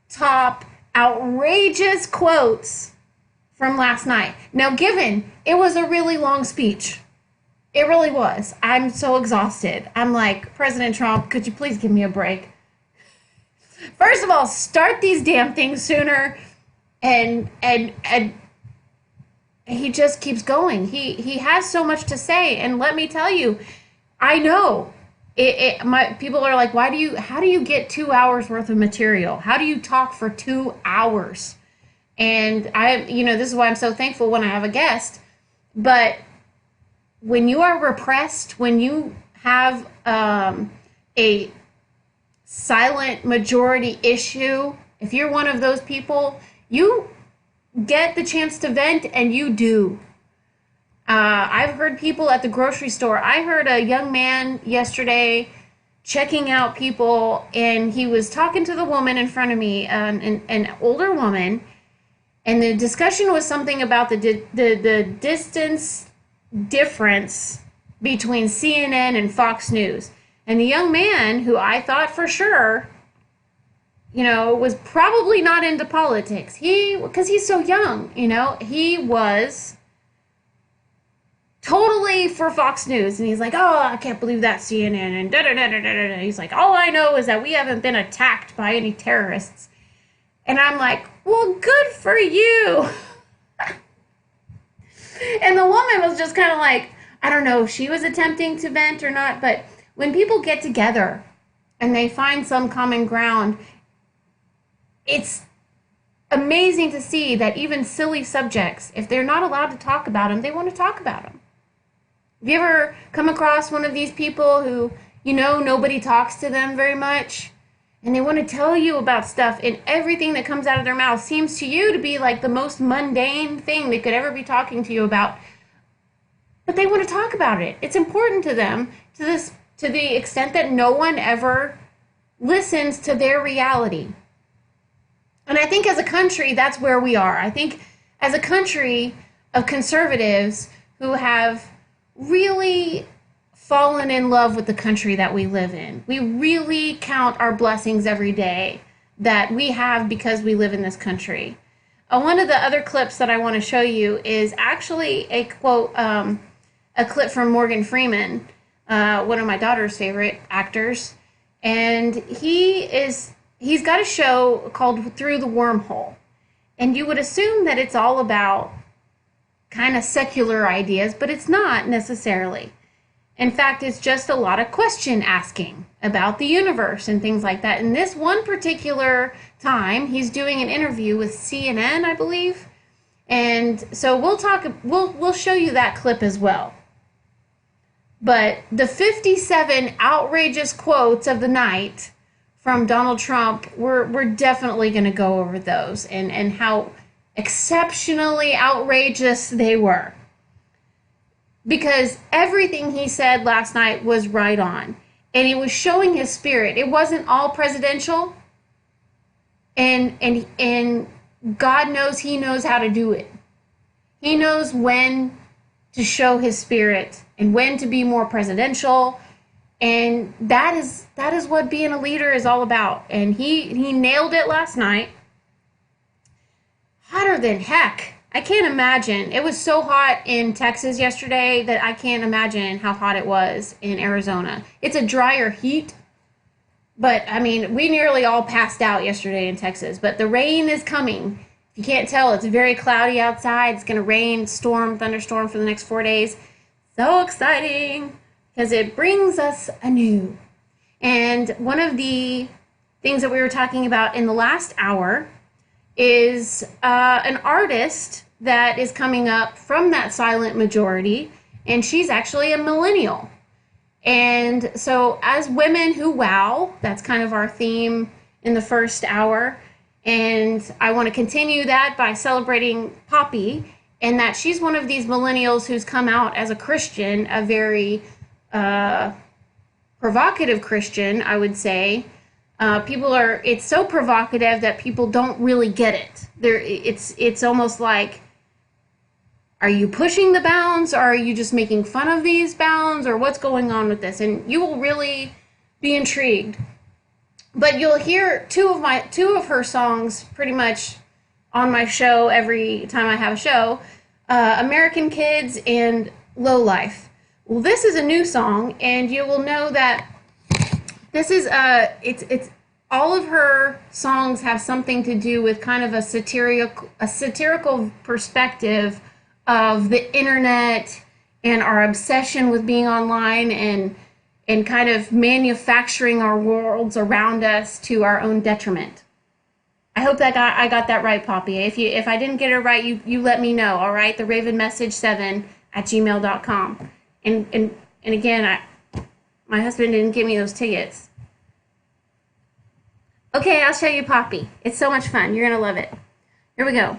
top outrageous quotes from last night. Now, given it was a really long speech, it really was. I'm so exhausted. I'm like, President Trump, could you please give me a break? First of all, start these damn things sooner, and he just keeps going. He has so much to say, and let me tell you, I know my people are like, how do you get 2 hours worth of material? How do you talk for 2 hours? And this is why I'm so thankful when I have a guest. But when you are repressed, when you have a silent majority issue, if you're one of those people, you get the chance to vent, and you do. I've heard people at the grocery store. I heard a young man yesterday checking out people, and he was talking to the woman in front of me, an older woman, and the discussion was something about the distance difference between CNN and Fox News. And the young man, who I thought for sure, was probably not into politics. Because he's so young, he was totally for Fox News. And he's like, oh, I can't believe that CNN and da-da-da-da-da-da. He's like, all I know is that we haven't been attacked by any terrorists. And I'm like, well, good for you. And the woman was just kind of like, I don't know if she was attempting to vent or not, but when people get together and they find some common ground, it's amazing to see that even silly subjects, if they're not allowed to talk about them, they want to talk about them. Have you ever come across one of these people who, nobody talks to them very much, and they want to tell you about stuff, and everything that comes out of their mouth seems to you to be like the most mundane thing they could ever be talking to you about, but they want to talk about it. It's important to them to the extent that no one ever listens to their reality. And I think as a country, that's where we are. I think as a country of conservatives who have really fallen in love with the country that we live in, we really count our blessings every day that we have because we live in this country. One of the other clips that I want to show you is actually a quote, a clip from Morgan Freeman, one of my daughter's favorite actors. And he's got a show called Through the Wormhole. And you would assume that it's all about kind of secular ideas, but it's not necessarily. In fact, it's just a lot of question asking about the universe and things like that. And this one particular time, he's doing an interview with CNN, I believe. And so we'll show you that clip as well. But the 57 outrageous quotes of the night from Donald Trump, we're definitely going to go over those and how exceptionally outrageous they were. because everything he said last night was right on. And it was showing his spirit. It wasn't all presidential. And God knows he knows how to do it. He knows when to show his spirit and when to be more presidential. And that is what being a leader is all about. And he nailed it last night. Hotter than heck. I can't imagine. It was so hot in Texas yesterday that I can't imagine how hot it was in Arizona. It's a drier heat, but I mean, we nearly all passed out yesterday in Texas. But the rain is coming. If you can't tell, it's very cloudy outside. It's going to rain, storm, thunderstorm for the next 4 days. So exciting because it brings us anew. And one of the things that we were talking about in the last hour is an artist that is coming up from that silent majority, and she's actually a millennial. And so, as women who wow, that's kind of our theme in the first hour. And I want to continue that by celebrating Poppy, and that she's one of these millennials who's come out as a Christian, a very provocative Christian, I would say. It's so provocative that people don't really get it. It's almost like, are you pushing the bounds, or are you just making fun of these bounds, or what's going on with this? And you will really be intrigued. But you'll hear two of her songs pretty much on my show every time I have a show, American Kids and Low Life. Well, this is a new song, and you will know that this is it's all of her songs have something to do with kind of a satirical perspective of the internet and our obsession with being online and kind of manufacturing our worlds around us to our own detriment. I hope that I got that right, Poppy. If I didn't get it right, you let me know, all right? The Raven Message 7@gmail.com. And again, my husband didn't give me those tickets. Okay, I'll show you Poppy. It's so much fun. You're going to love it. Here we go.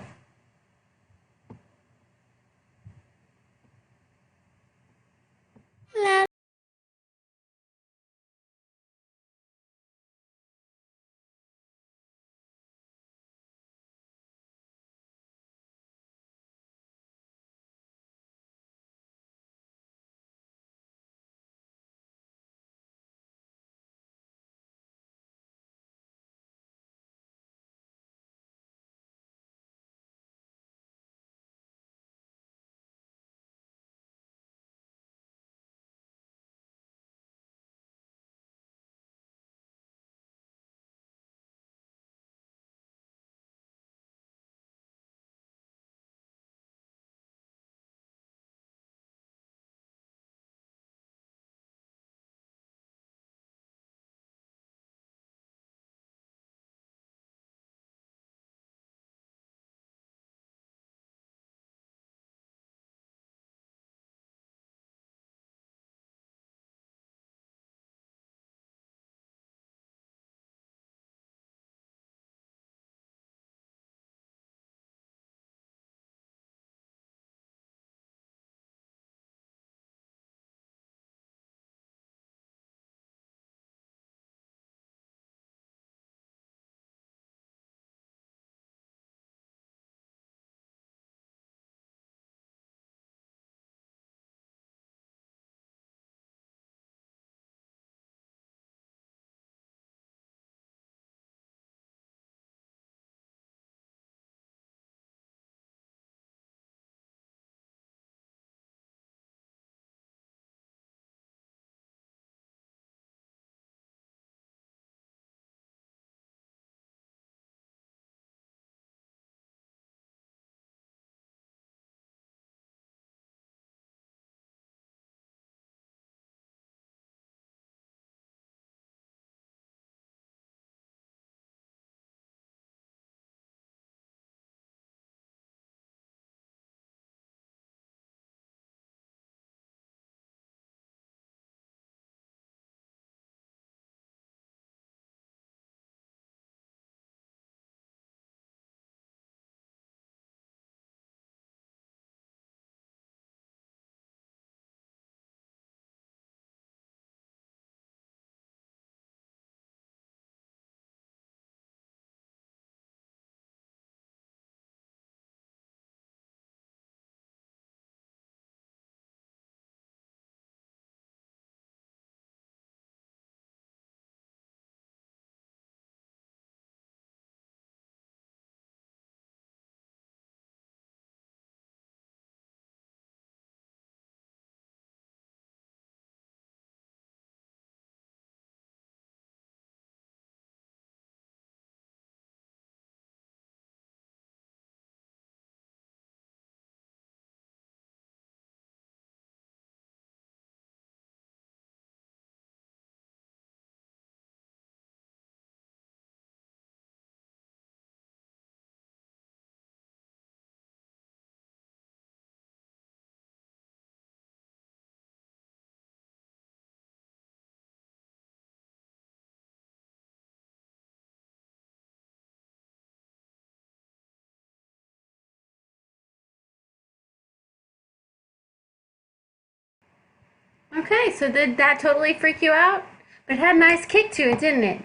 Okay, so did that totally freak you out? But it had a nice kick to it, didn't it?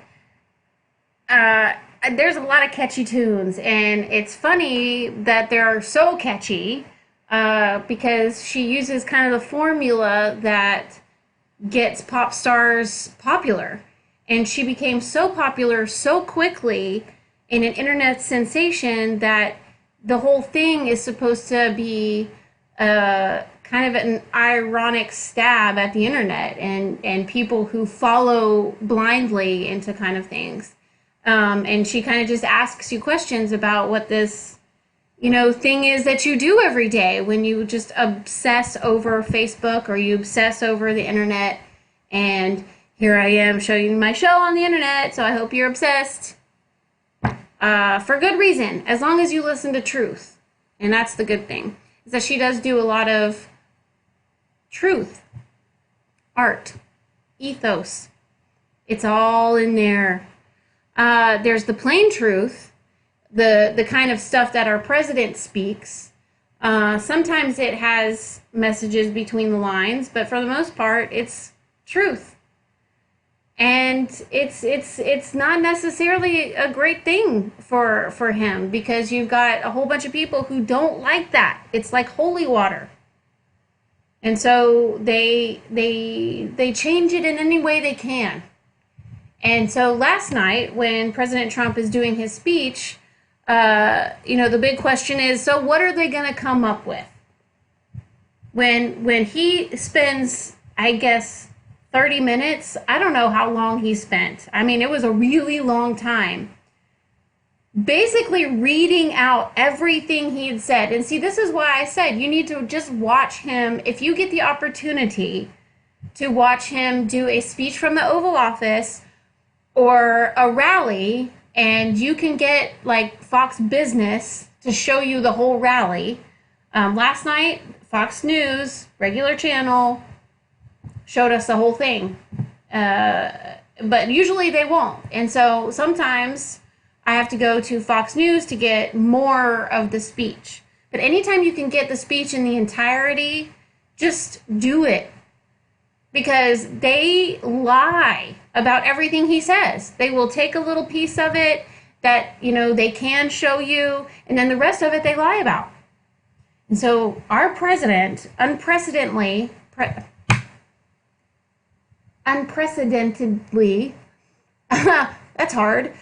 There's a lot of catchy tunes, and it's funny that they're so catchy because she uses kind of the formula that gets pop stars popular. And she became so popular so quickly in an internet sensation that the whole thing is supposed to be kind of an ironic stab at the internet and people who follow blindly into kind of things. And she kind of just asks you questions about what this, thing is that you do every day when you just obsess over Facebook or you obsess over the internet. And here I am showing you my show on the internet, so I hope you're obsessed. For good reason, as long as you listen to truth. And that's the good thing, is that she does do a lot of truth, art, ethos. It's all in there. There's the plain truth, the kind of stuff that our president speaks. Sometimes it has messages between the lines, but for the most part, it's truth. And it's not necessarily a great thing for him because you've got a whole bunch of people who don't like that. It's like holy water. And so they change it in any way they can. And so last night when President Trump is doing his speech, the big question is, so what are they going to come up with? When he spends, I guess, 30 minutes, I don't know how long he spent. I mean, it was a really long time. Basically reading out everything he had said. And see, this is why I said you need to just watch him. If you get the opportunity to watch him do a speech from the Oval Office or a rally, and you can get like Fox Business to show you the whole rally. Last night, Fox News, regular channel, showed us the whole thing. But usually they won't. And so sometimes I have to go to Fox News to get more of the speech. But anytime you can get the speech in the entirety, just do it. Because they lie about everything he says. They will take a little piece of it that, they can show you, and then the rest of it they lie about. And so our president, unprecedentedly, that's hard,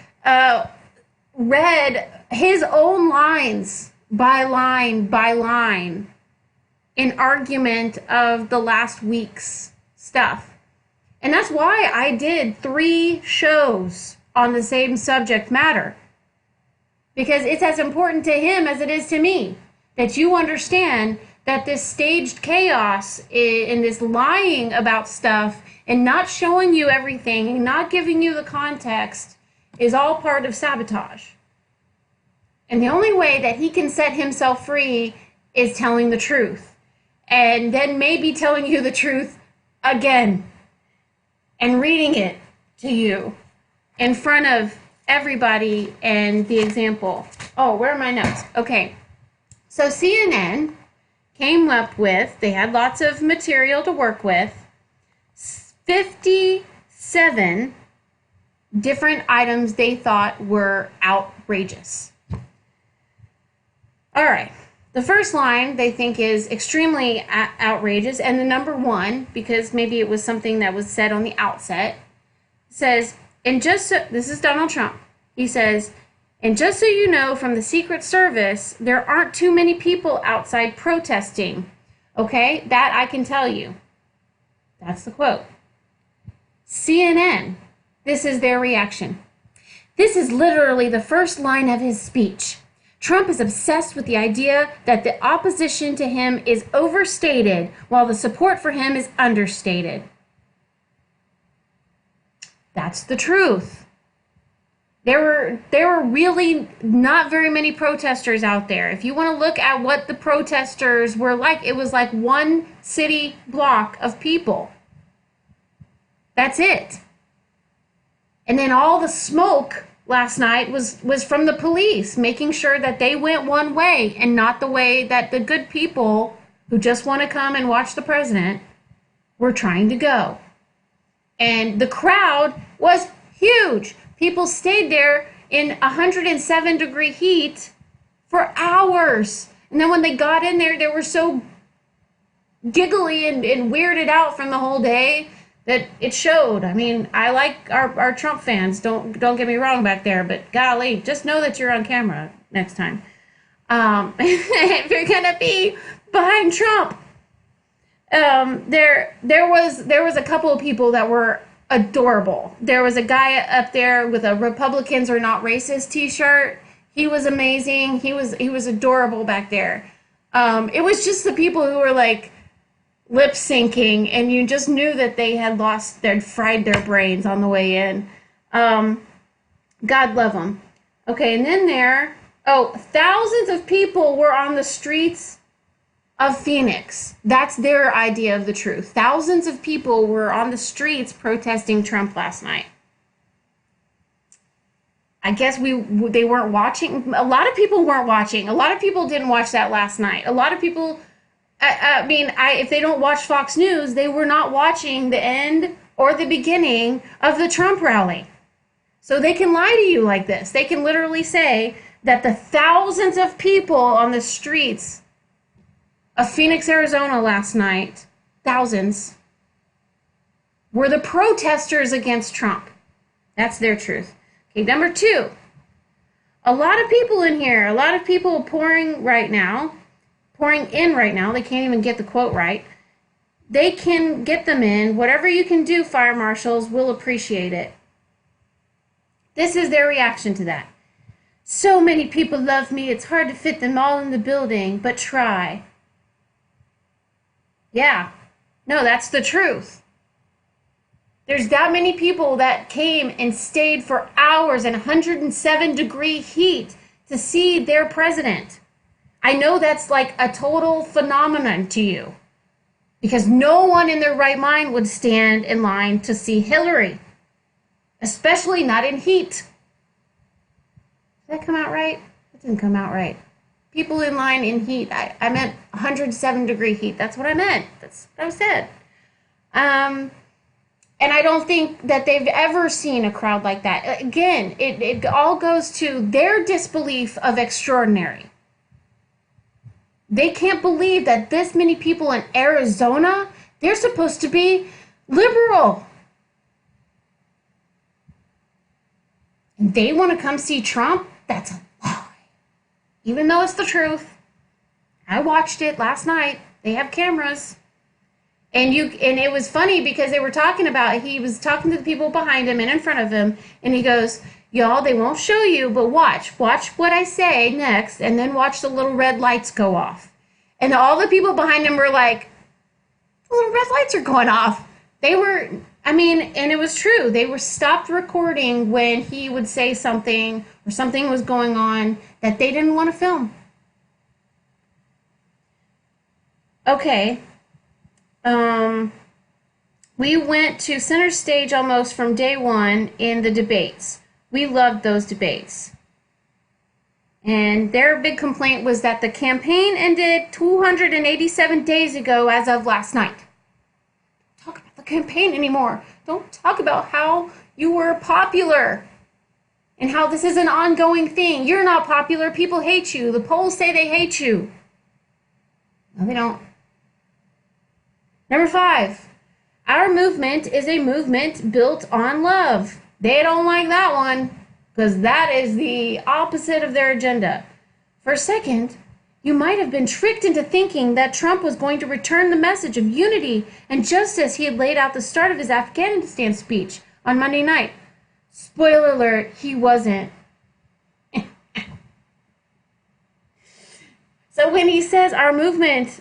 read his own lines by line in argument of the last week's stuff. And that's why I did 3 shows on the same subject matter. Because it's as important to him as it is to me that you understand that this staged chaos and this lying about stuff and not showing you everything and not giving you the context is all part of sabotage. And the only way that he can set himself free is telling the truth. And then maybe telling you the truth again. And reading it to you in front of everybody and the example. Oh, where are my notes? Okay. So CNN came up with, they had lots of material to work with, 57 different items they thought were outrageous. All right. The first line they think is extremely outrageous, and the number one, because maybe it was something that was said on the outset, says, this is Donald Trump. He says, and just so you know, from the Secret Service, there aren't too many people outside protesting. Okay? That I can tell you. That's the quote. CNN, this is their reaction. This is literally the first line of his speech. Trump is obsessed with the idea that the opposition to him is overstated while the support for him is understated. That's the truth. There were really not very many protesters out there. If you want to look at what the protesters were like, it was like one city block of people. That's it. And then all the smoke last night was from the police, making sure that they went one way and not the way that the good people who just want to come and watch the president were trying to go. And the crowd was huge. People stayed there in 107-degree heat for hours. And then when they got in there, they were so giggly and weirded out from the whole day that it showed. I mean, I like our Trump fans. Don't get me wrong back there, but golly, just know that you're on camera next time. If you're gonna be behind Trump, there was a couple of people that were adorable. There was a guy up there with a "Republicans are not racist" T-shirt. He was amazing. He was adorable back there. It was just the people who were like lip syncing, and you just knew that they'd fried their brains on the way in. God love them. Okay, and then thousands of people were on the streets of Phoenix. That's their idea of the truth. Thousands of people were on the streets protesting Trump last night. I guess they weren't watching. A lot of people weren't watching. A lot of people didn't watch that last night. A lot of people, if they don't watch Fox News, they were not watching the end or the beginning of the Trump rally. So they can lie to you like this. They can literally say that the thousands of people on the streets of Phoenix, Arizona last night, thousands, were the protesters against Trump. That's their truth. Okay, number 2, a lot of people in here, a lot of people pouring in right now, they can't even get the quote right. They can get them in. Whatever you can do, fire marshals, will appreciate it. This is their reaction to that. So many people love me, it's hard to fit them all in the building, but try. Yeah, no, that's the truth. There's that many people that came and stayed for hours in 107-degree heat to see their president. I know that's like a total phenomenon to you, because no one in their right mind would stand in line to see Hillary, especially not in heat. Did that come out right? That didn't come out right. People in line in heat. I meant 107-degree heat. That's what I meant. That's what I said. And I don't think that they've ever seen a crowd like that. Again, it all goes to their disbelief of extraordinary. They can't believe that this many people in Arizona, they're supposed to be liberal. And they want to come see Trump? That's a lie. Even though it's the truth. I watched it last night. They have cameras. And it was funny because he was talking to the people behind him and in front of him, and he goes, y'all, they won't show you, but watch what I say next, and then watch the little red lights go off. And all the people behind him were like, the little red lights are going off. And it was true. They were stopped recording when he would say something or something was going on that they didn't want to film. Okay. We went to center stage almost from day one in the debates. We loved those debates. And their big complaint was that the campaign ended 287 days ago as of last night. Don't talk about the campaign anymore. Don't talk about how you were popular and how this is an ongoing thing. You're not popular. People hate you. The polls say they hate you. No, they don't. Number 5, our movement is a movement built on love. They don't like that one because that is the opposite of their agenda. For a second, you might have been tricked into thinking that Trump was going to return the message of unity and justice he had laid out the start of his Afghanistan speech on Monday night. Spoiler alert, he wasn't. So when he says our movement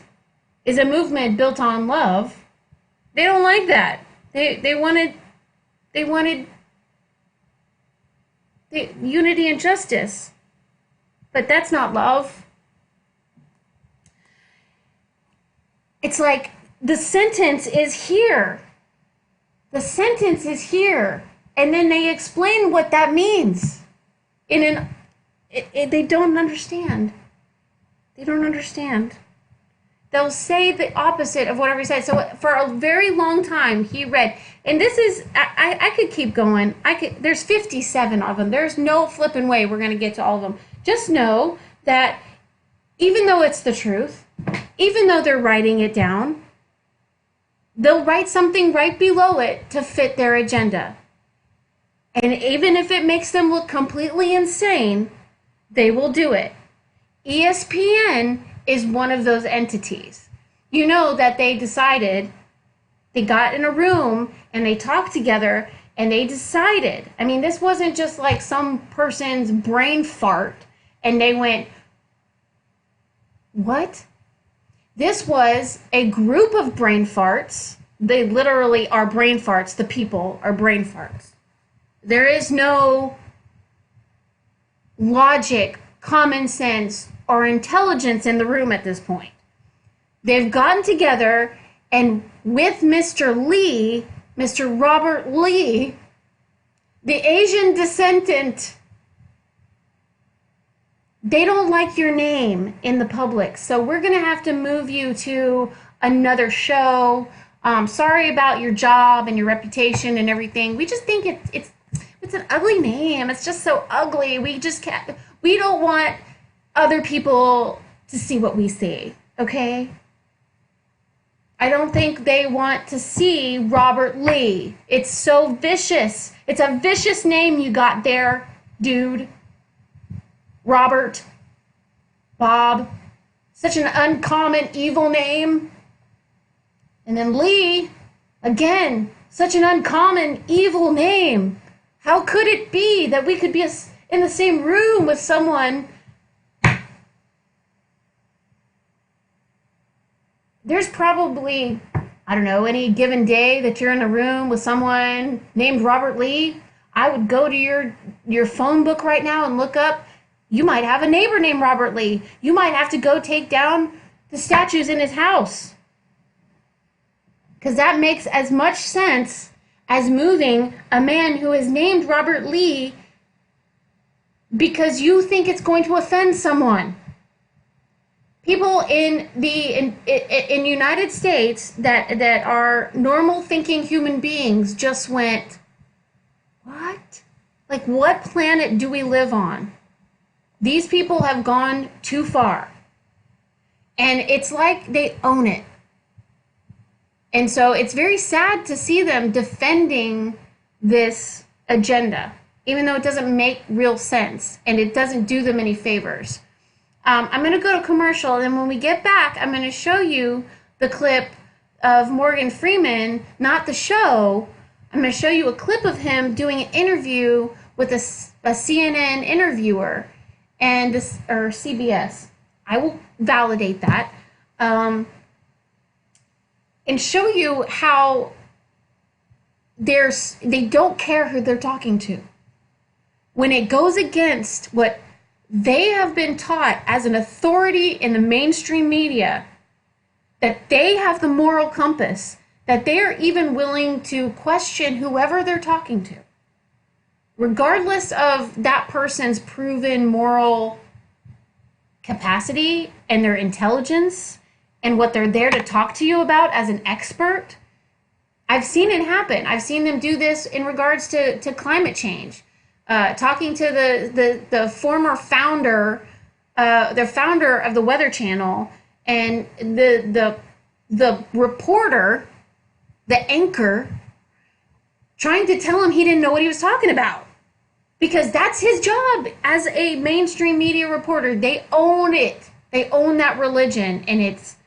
is a movement built on love, they don't like that. They wanted the unity and justice. But that's not love. It's like the sentence is here. The sentence is here. And then they explain what that means. They don't understand. They don't understand. they'll say the opposite of whatever he said. So for a very long time, he read, and this is, I could keep going. There's 57 of them. There's no flipping way we're going to get to all of them. Just know that even though it's the truth, even though they're writing it down, they'll write something right below it to fit their agenda. And even if it makes them look completely insane, they will do it. ESPN is one of those entities. You know that they decided, they got in a room and they talked together and they decided. I mean, this wasn't just like some person's brain fart and they went, what? This was a group of brain farts. They literally are brain farts. The people are brain farts. There is no logic, common sense, or intelligence in the room at this point. They've gotten together and with Mr. Lee, Mr. Robert Lee, the Asian descendant, they don't like your name in the public. So we're going to have to move you to another show. Sorry about your job and your reputation and everything. We just think it's an ugly name. It's just so ugly. We just can't, we don't want other people to see what we see, okay? I don't think they want to see Robert Lee. It's so vicious. It's a vicious name you got there, dude. Robert, Bob, such an uncommon evil name. And then Lee, again, such an uncommon evil name. How could it be that we could be in the same room with someone? There's probably, I don't know, any given day that you're in a room with someone named Robert Lee, I would go to your phone book right now and look up, you might have a neighbor named Robert Lee. You might have to go take down the statues in his house. Because that makes as much sense as moving a man who is named Robert Lee because you think it's going to offend someone. People in United States that are normal thinking human beings just went, what? Like, what planet do we live on? These people have gone too far. And it's like they own it. And so it's very sad to see them defending this agenda, even though it doesn't make real sense and it doesn't do them any favors. I'm going to go to commercial, and then when we get back, I'm going to show you the clip of Morgan Freeman, not the show. I'm going to show you a clip of him doing an interview with a CNN interviewer or CBS. I will validate that. And show you how they don't care who they're talking to. When it goes against what they have been taught as an authority in the mainstream media, that they have the moral compass, that they are even willing to question whoever they're talking to, regardless of that person's proven moral capacity and their intelligence and what they're there to talk to you about as an expert. I've seen it happen. I've seen them do this in regards to climate change. Talking to the former founder, the founder of the Weather Channel, and the reporter, the anchor, trying to tell him he didn't know what he was talking about, because that's his job as a mainstream media reporter. They own it. They own that religion, and it's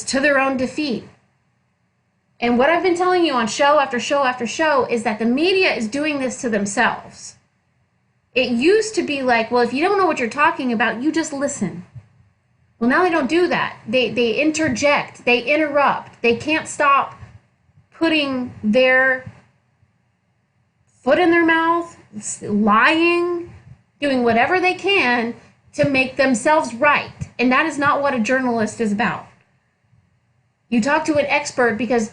to their own defeat. And what I've been telling you on show after show after show is that the media is doing this to themselves. It used to be like, well, if you don't know what you're talking about, you just listen. Well, now they don't do that. They interject. They interrupt. They can't stop putting their foot in their mouth, lying, doing whatever they can to make themselves right. And that is not what a journalist is about. You talk to an expert because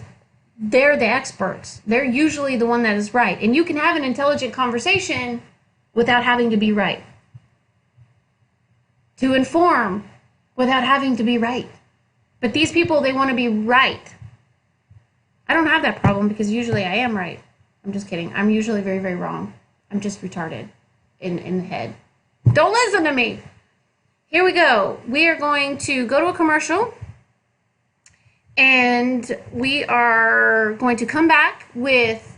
they're the experts. They're usually the one that is right. And you can have an intelligent conversation without having to be right. To inform without having to be right. But these people, they want to be right. I don't have that problem because usually I am right. I'm just kidding. I'm usually very, very wrong. I'm just retarded in the head. Don't listen to me. Here we go. We are going to go to a commercial. And we are going to come back with,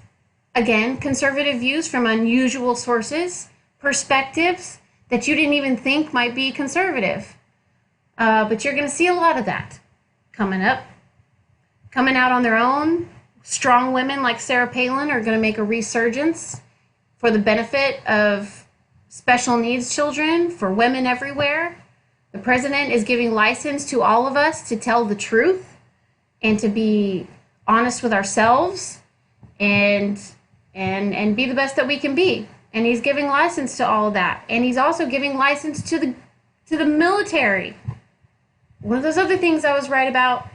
again, conservative views from unusual sources, perspectives that you didn't even think might be conservative. But you're going to see a lot of that coming up. Coming out on their own, strong women like Sarah Palin are going to make a resurgence for the benefit of special needs children, for women everywhere. The president is giving license to all of us to tell the truth and to be honest with ourselves and be the best that we can be. And he's giving license to all of that. And he's also giving license to the military. One of those other things I was right about,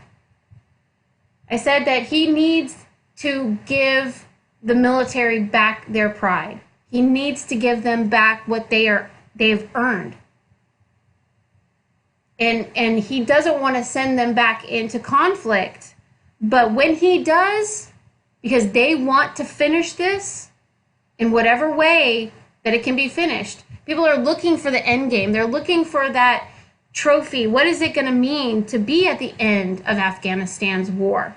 I said that he needs to give the military back their pride. He needs to give them back what they've earned. And he doesn't want to send them back into conflict. But when he does, because they want to finish this in whatever way that it can be finished, people are looking for the end game. They're looking for that trophy. What is it going to mean to be at the end of Afghanistan's war?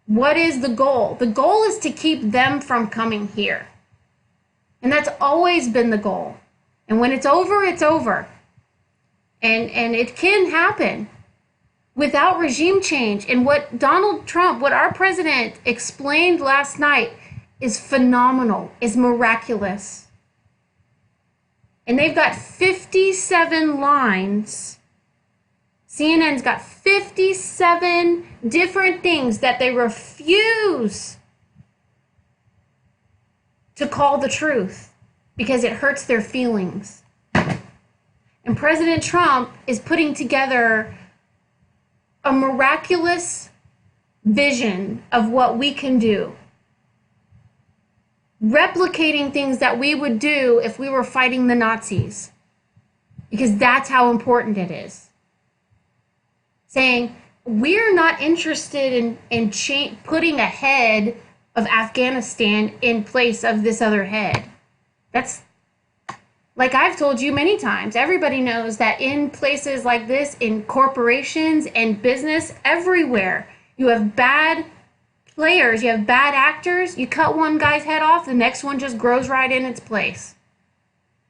What is the goal? The goal is to keep them from coming here. And that's always been the goal. And when it's over, it's over. And it can happen without regime change. And what Donald Trump, what our president explained last night is phenomenal, is miraculous. And they've got 57 lines. CNN's got 57 different things that they refuse to call the truth because it hurts their feelings. And President Trump is putting together a miraculous vision of what we can do. Replicating things that we would do if we were fighting the Nazis. Because that's how important it is. Saying, we're not interested in putting a head of Afghanistan in place of this other head. That's, like I've told you many times, everybody knows that in places like this, in corporations and business, everywhere, you have bad players, you have bad actors, you cut one guy's head off, the next one just grows right in its place.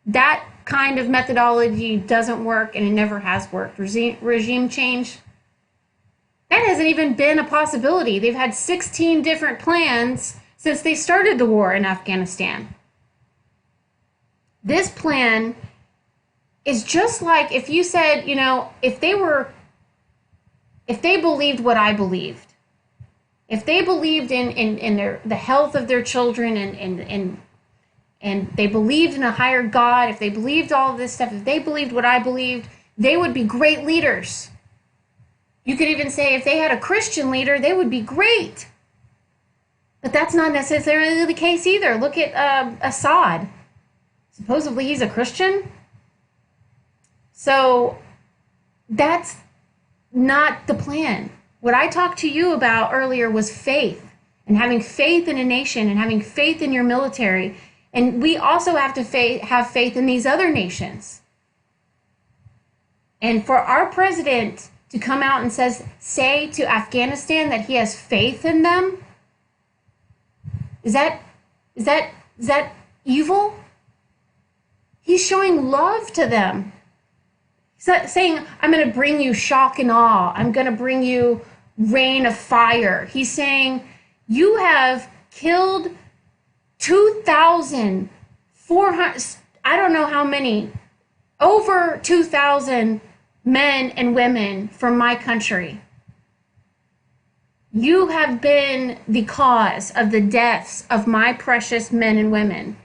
That kind of methodology doesn't work, and it never has worked. Regime change, that hasn't even been a possibility. They've had 16 different plans since they started the war in Afghanistan. This plan is just like if you said, you know, if they believed what I believed, if they believed in the health of their children and they believed in a higher God, if they believed all of this stuff, if they believed what I believed, they would be great leaders. You could even say if they had a Christian leader, they would be great. But that's not necessarily the case either. Look at Assad. Supposedly he's a Christian. So that's not the plan. What I talked to you about earlier was faith, and having faith in a nation, and having faith in your military. And we also have to have faith in these other nations. And for our president to come out and say to Afghanistan that he has faith in them, is that evil? He's showing love to them. He's not saying, I'm going to bring you shock and awe. I'm going to bring you rain of fire. He's saying, you have killed 2,400, I don't know how many, over 2,000 men and women from my country. You have been the cause of the deaths of my precious men and women.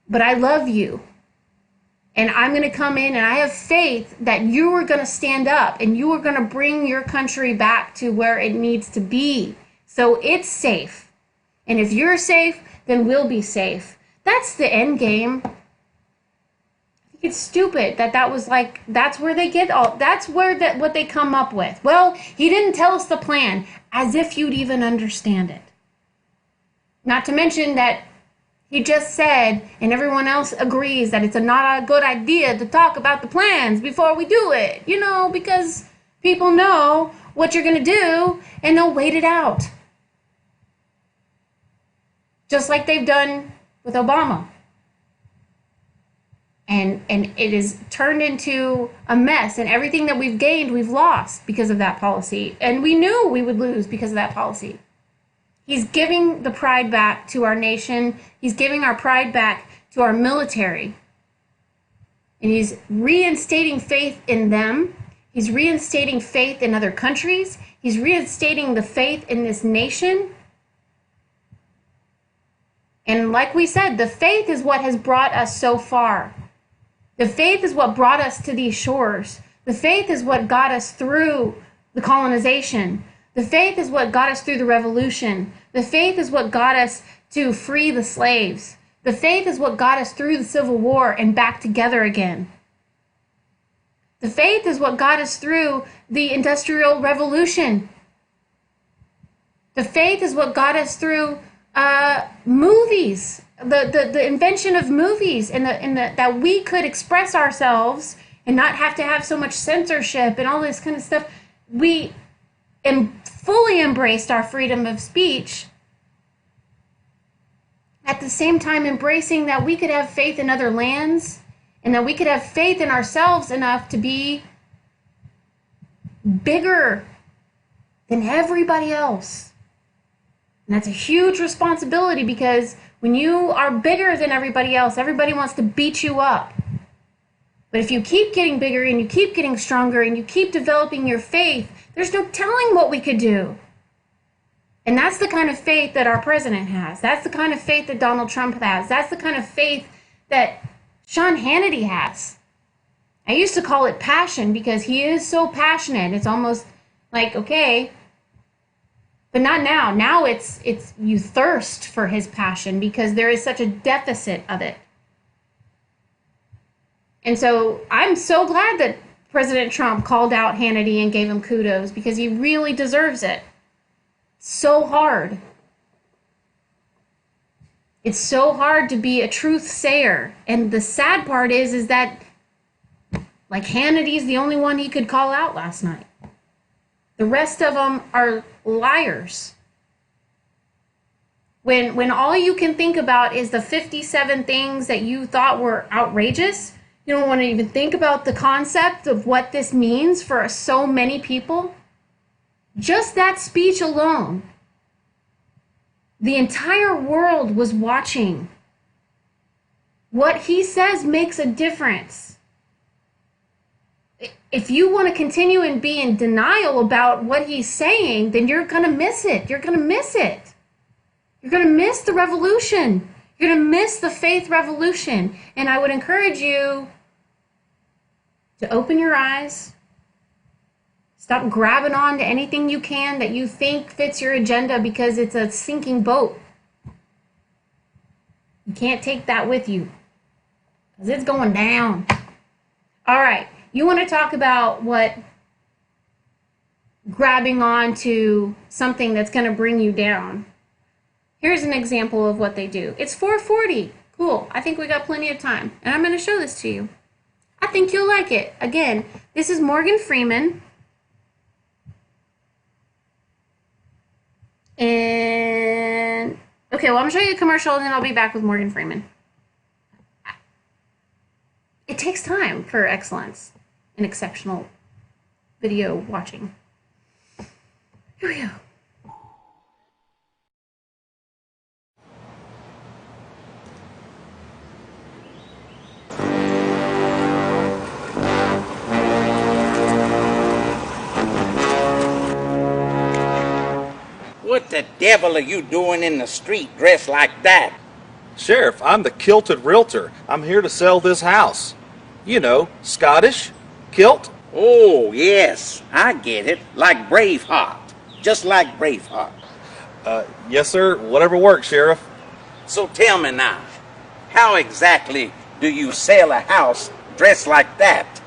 But I love you. And I'm going to come in, and I have faith that you are going to stand up and you are going to bring your country back to where it needs to be. So it's safe. And if you're safe, then we'll be safe. That's the end game. I think It's stupid that was like, that's where they get all, that's where that what they come up with. Well, he didn't tell us the plan, as if you'd even understand it. Not to mention that he just said, and everyone else agrees, that it's not a good idea to talk about the plans before we do it. You know, because people know what you're going to do, and they'll wait it out. Just like they've done with Obama. And it is turned into a mess, and everything that we've gained, we've lost because of that policy. And we knew we would lose because of that policy. He's giving the pride back to our nation. He's giving our pride back to our military. And he's reinstating faith in them. He's reinstating faith in other countries. He's reinstating the faith in this nation. And like we said, the faith is what has brought us so far. The faith is what brought us to these shores. The faith is what got us through the colonization. The faith is what got us through the revolution. The faith is what got us to free the slaves. The faith is what got us through the Civil War and back together again. The faith is what got us through the Industrial Revolution. The faith is what got us through movies, the invention of movies, and that we could express ourselves and not have to have so much censorship and all this kind of stuff. We fully embraced our freedom of speech, at the same time embracing that we could have faith in other lands and that we could have faith in ourselves enough to be bigger than everybody else. And that's a huge responsibility, because when you are bigger than everybody else, everybody wants to beat you up. But if you keep getting bigger and you keep getting stronger and you keep developing your faith, there's no telling what we could do. And that's the kind of faith that our president has. That's the kind of faith that Donald Trump has. That's the kind of faith that Sean Hannity has. I used to call it passion because he is so passionate. It's almost like, okay, but not now. Now it's you thirst for his passion because there is such a deficit of it. And so I'm so glad that President Trump called out Hannity and gave him kudos, because he really deserves it. So hard. It's so hard to be a truth sayer. And the sad part is that, like, Hannity's the only one he could call out last night. The rest of them are liars. When all you can think about is the 57 things that you thought were outrageous, you don't want to even think about the concept of what this means for so many people. Just that speech alone, the entire world was watching. What he says makes a difference. If you want to continue and be in denial about what he's saying, then you're going to miss it. You're going to miss it. You're going to miss the revolution. You're going to miss the faith revolution. And I would encourage you to open your eyes. Stop grabbing on to anything you can that you think fits your agenda, because it's a sinking boat. You can't take that with you, because it's going down. All right. You want to talk about what grabbing on to something that's going to bring you down. Here's an example of what they do. It's 4:40. Cool. I think we got plenty of time. And I'm going to show this to you. I think you'll like it. Again, this is Morgan Freeman. And, okay, well, I'm going to show you a commercial, and then I'll be back with Morgan Freeman. It takes time for excellence and exceptional video watching. Here we go. What the devil are you doing in the street dressed like that? Sheriff, I'm the kilted realtor. I'm here to sell this house. You know, Scottish, kilt. Oh, yes, I get it. Like Braveheart. Just like Braveheart. Yes, sir. Whatever works, Sheriff. So tell me now, how exactly do you sell a house dressed like that?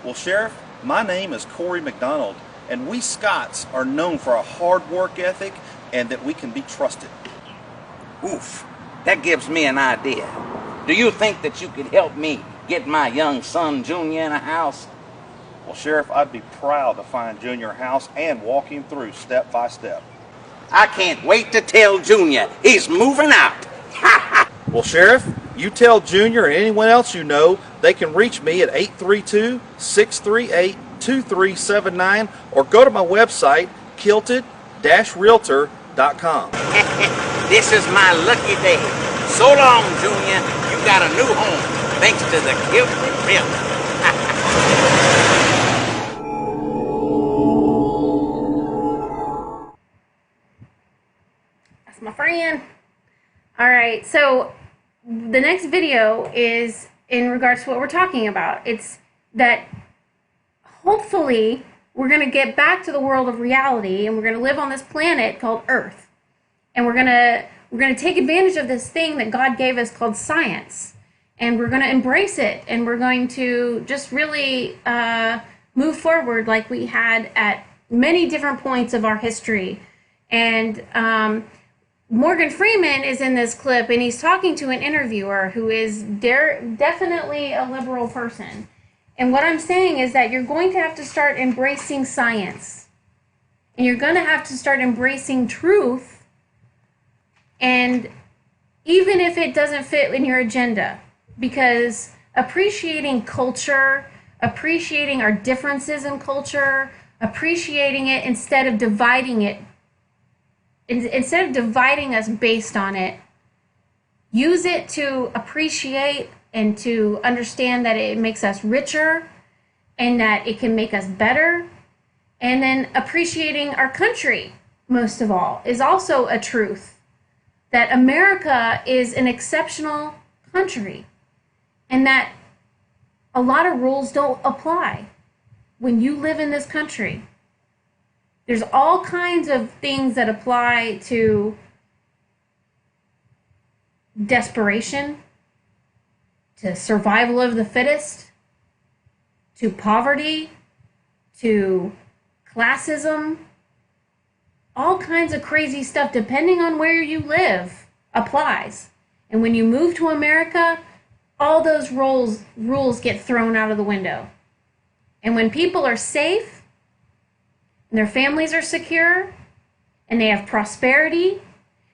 Well, Sheriff, my name is Corey McDonald, and we Scots are known for a hard work ethic and that we can be trusted. Oof, that gives me an idea. Do you think that you could help me get my young son Junior in a house? Well, Sheriff, I'd be proud to find Junior a house and walk him through step by step. I can't wait to tell Junior he's moving out. Well, Sheriff, you tell Junior and anyone else you know they can reach me at 832-638-2379 or go to my website, kilted-realtor.com. This is my lucky day. So long, Junior. You got a new home thanks to the Kilted Realtor. That's my friend. All right, so the next video is in regards to what we're talking about. It's that hopefully we're going to get back to the world of reality and we're going to live on this planet called Earth. And we're going to take advantage of this thing that God gave us called science. And we're going to embrace it. And we're going to just really move forward like we had at many different points of our history. And Morgan Freeman is in this clip, and he's talking to an interviewer who is definitely a liberal person. And what I'm saying is that you're going to have to start embracing science. And you're going to have to start embracing truth. And even if it doesn't fit in your agenda, because appreciating culture, appreciating our differences in culture, appreciating it instead of dividing it, instead of dividing us based on it, use it to appreciate and to understand that it makes us richer and that it can make us better. And then appreciating our country, most of all, is also a truth. That America is an exceptional country and that a lot of rules don't apply when you live in this country. There's all kinds of things that apply to desperation, to survival of the fittest, to poverty, to classism. All kinds of crazy stuff, depending on where you live, applies. And when you move to America, all those rules get thrown out of the window. And when people are safe, and their families are secure, and they have prosperity,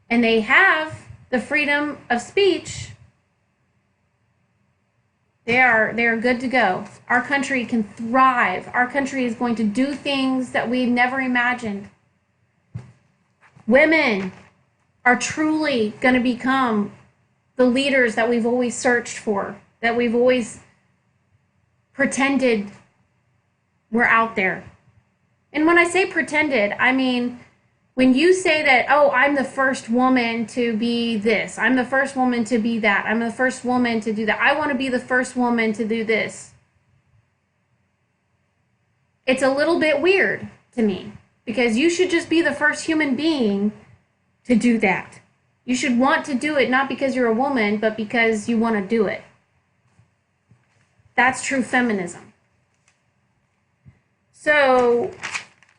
and they have the freedom of speech, they are good to go. Our country can thrive. Our country is going to do things that we never imagined. Women are truly going to become the leaders that we've always searched for, that we've always pretended were out there. And when I say pretended, I mean, when you say that, oh, I'm the first woman to be this, I'm the first woman to be that, I'm the first woman to do that, I want to be the first woman to do this. It's a little bit weird to me, because you should just be the first human being to do that. You should want to do it not because you're a woman, but because you want to do it. That's true feminism. So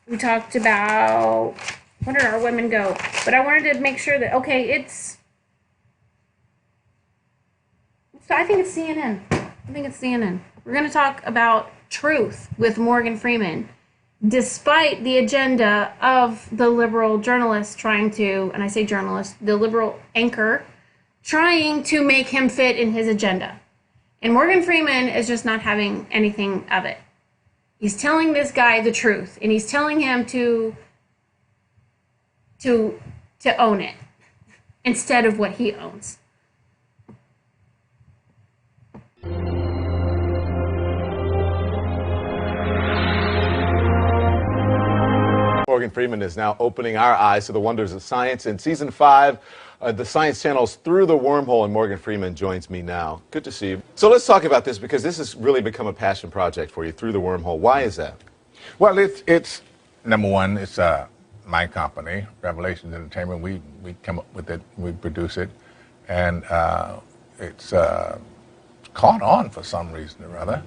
we talked about, where did our women go? But I wanted to make sure that, okay, I think it's CNN. We're going to talk about truth with Morgan Freeman, despite the agenda of the liberal journalist trying to, and I say journalist, the liberal anchor, trying to make him fit in his agenda. And Morgan Freeman is just not having anything of it. He's telling this guy the truth, and he's telling him to own it instead of what he owns. Morgan Freeman is now opening our eyes to the wonders of science. In season 5, the Science Channel's Through the Wormhole, and Morgan Freeman joins me now. Good to see you. So let's talk about this, because this has really become a passion project for you, Through the Wormhole. Why is that? Well, it's number one, it's my company, Revelations Entertainment. We come up with it, we produce it, and it's caught on for some reason or other.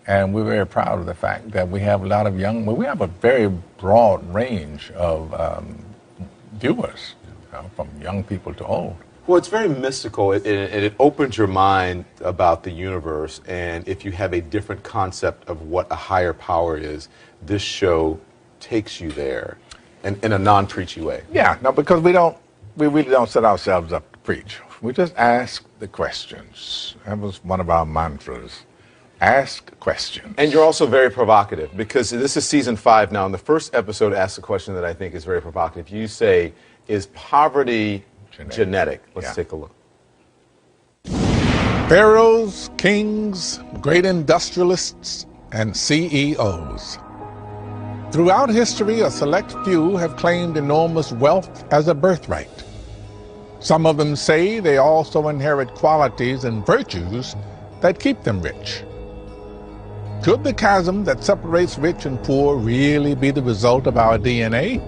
And we're very proud of the fact that we have a lot of we have a very broad range of viewers, from young people to old. Well, it's very mystical, and it opens your mind about the universe. And if you have a different concept of what a higher power is, this show takes you there, in a non-preachy way. Yeah, no, because we really don't set ourselves up to preach. We just ask the questions. That was one of our mantras. Ask questions. And you're also very provocative, because this is season 5 now, and the first episode asks a question that I think is very provocative. You say, is poverty genetic? Let's take a look. Pharaohs, kings, great industrialists, and CEOs. Throughout history, a select few have claimed enormous wealth as a birthright. Some of them say they also inherit qualities and virtues that keep them rich. Could the chasm that separates rich and poor really be the result of our DNA?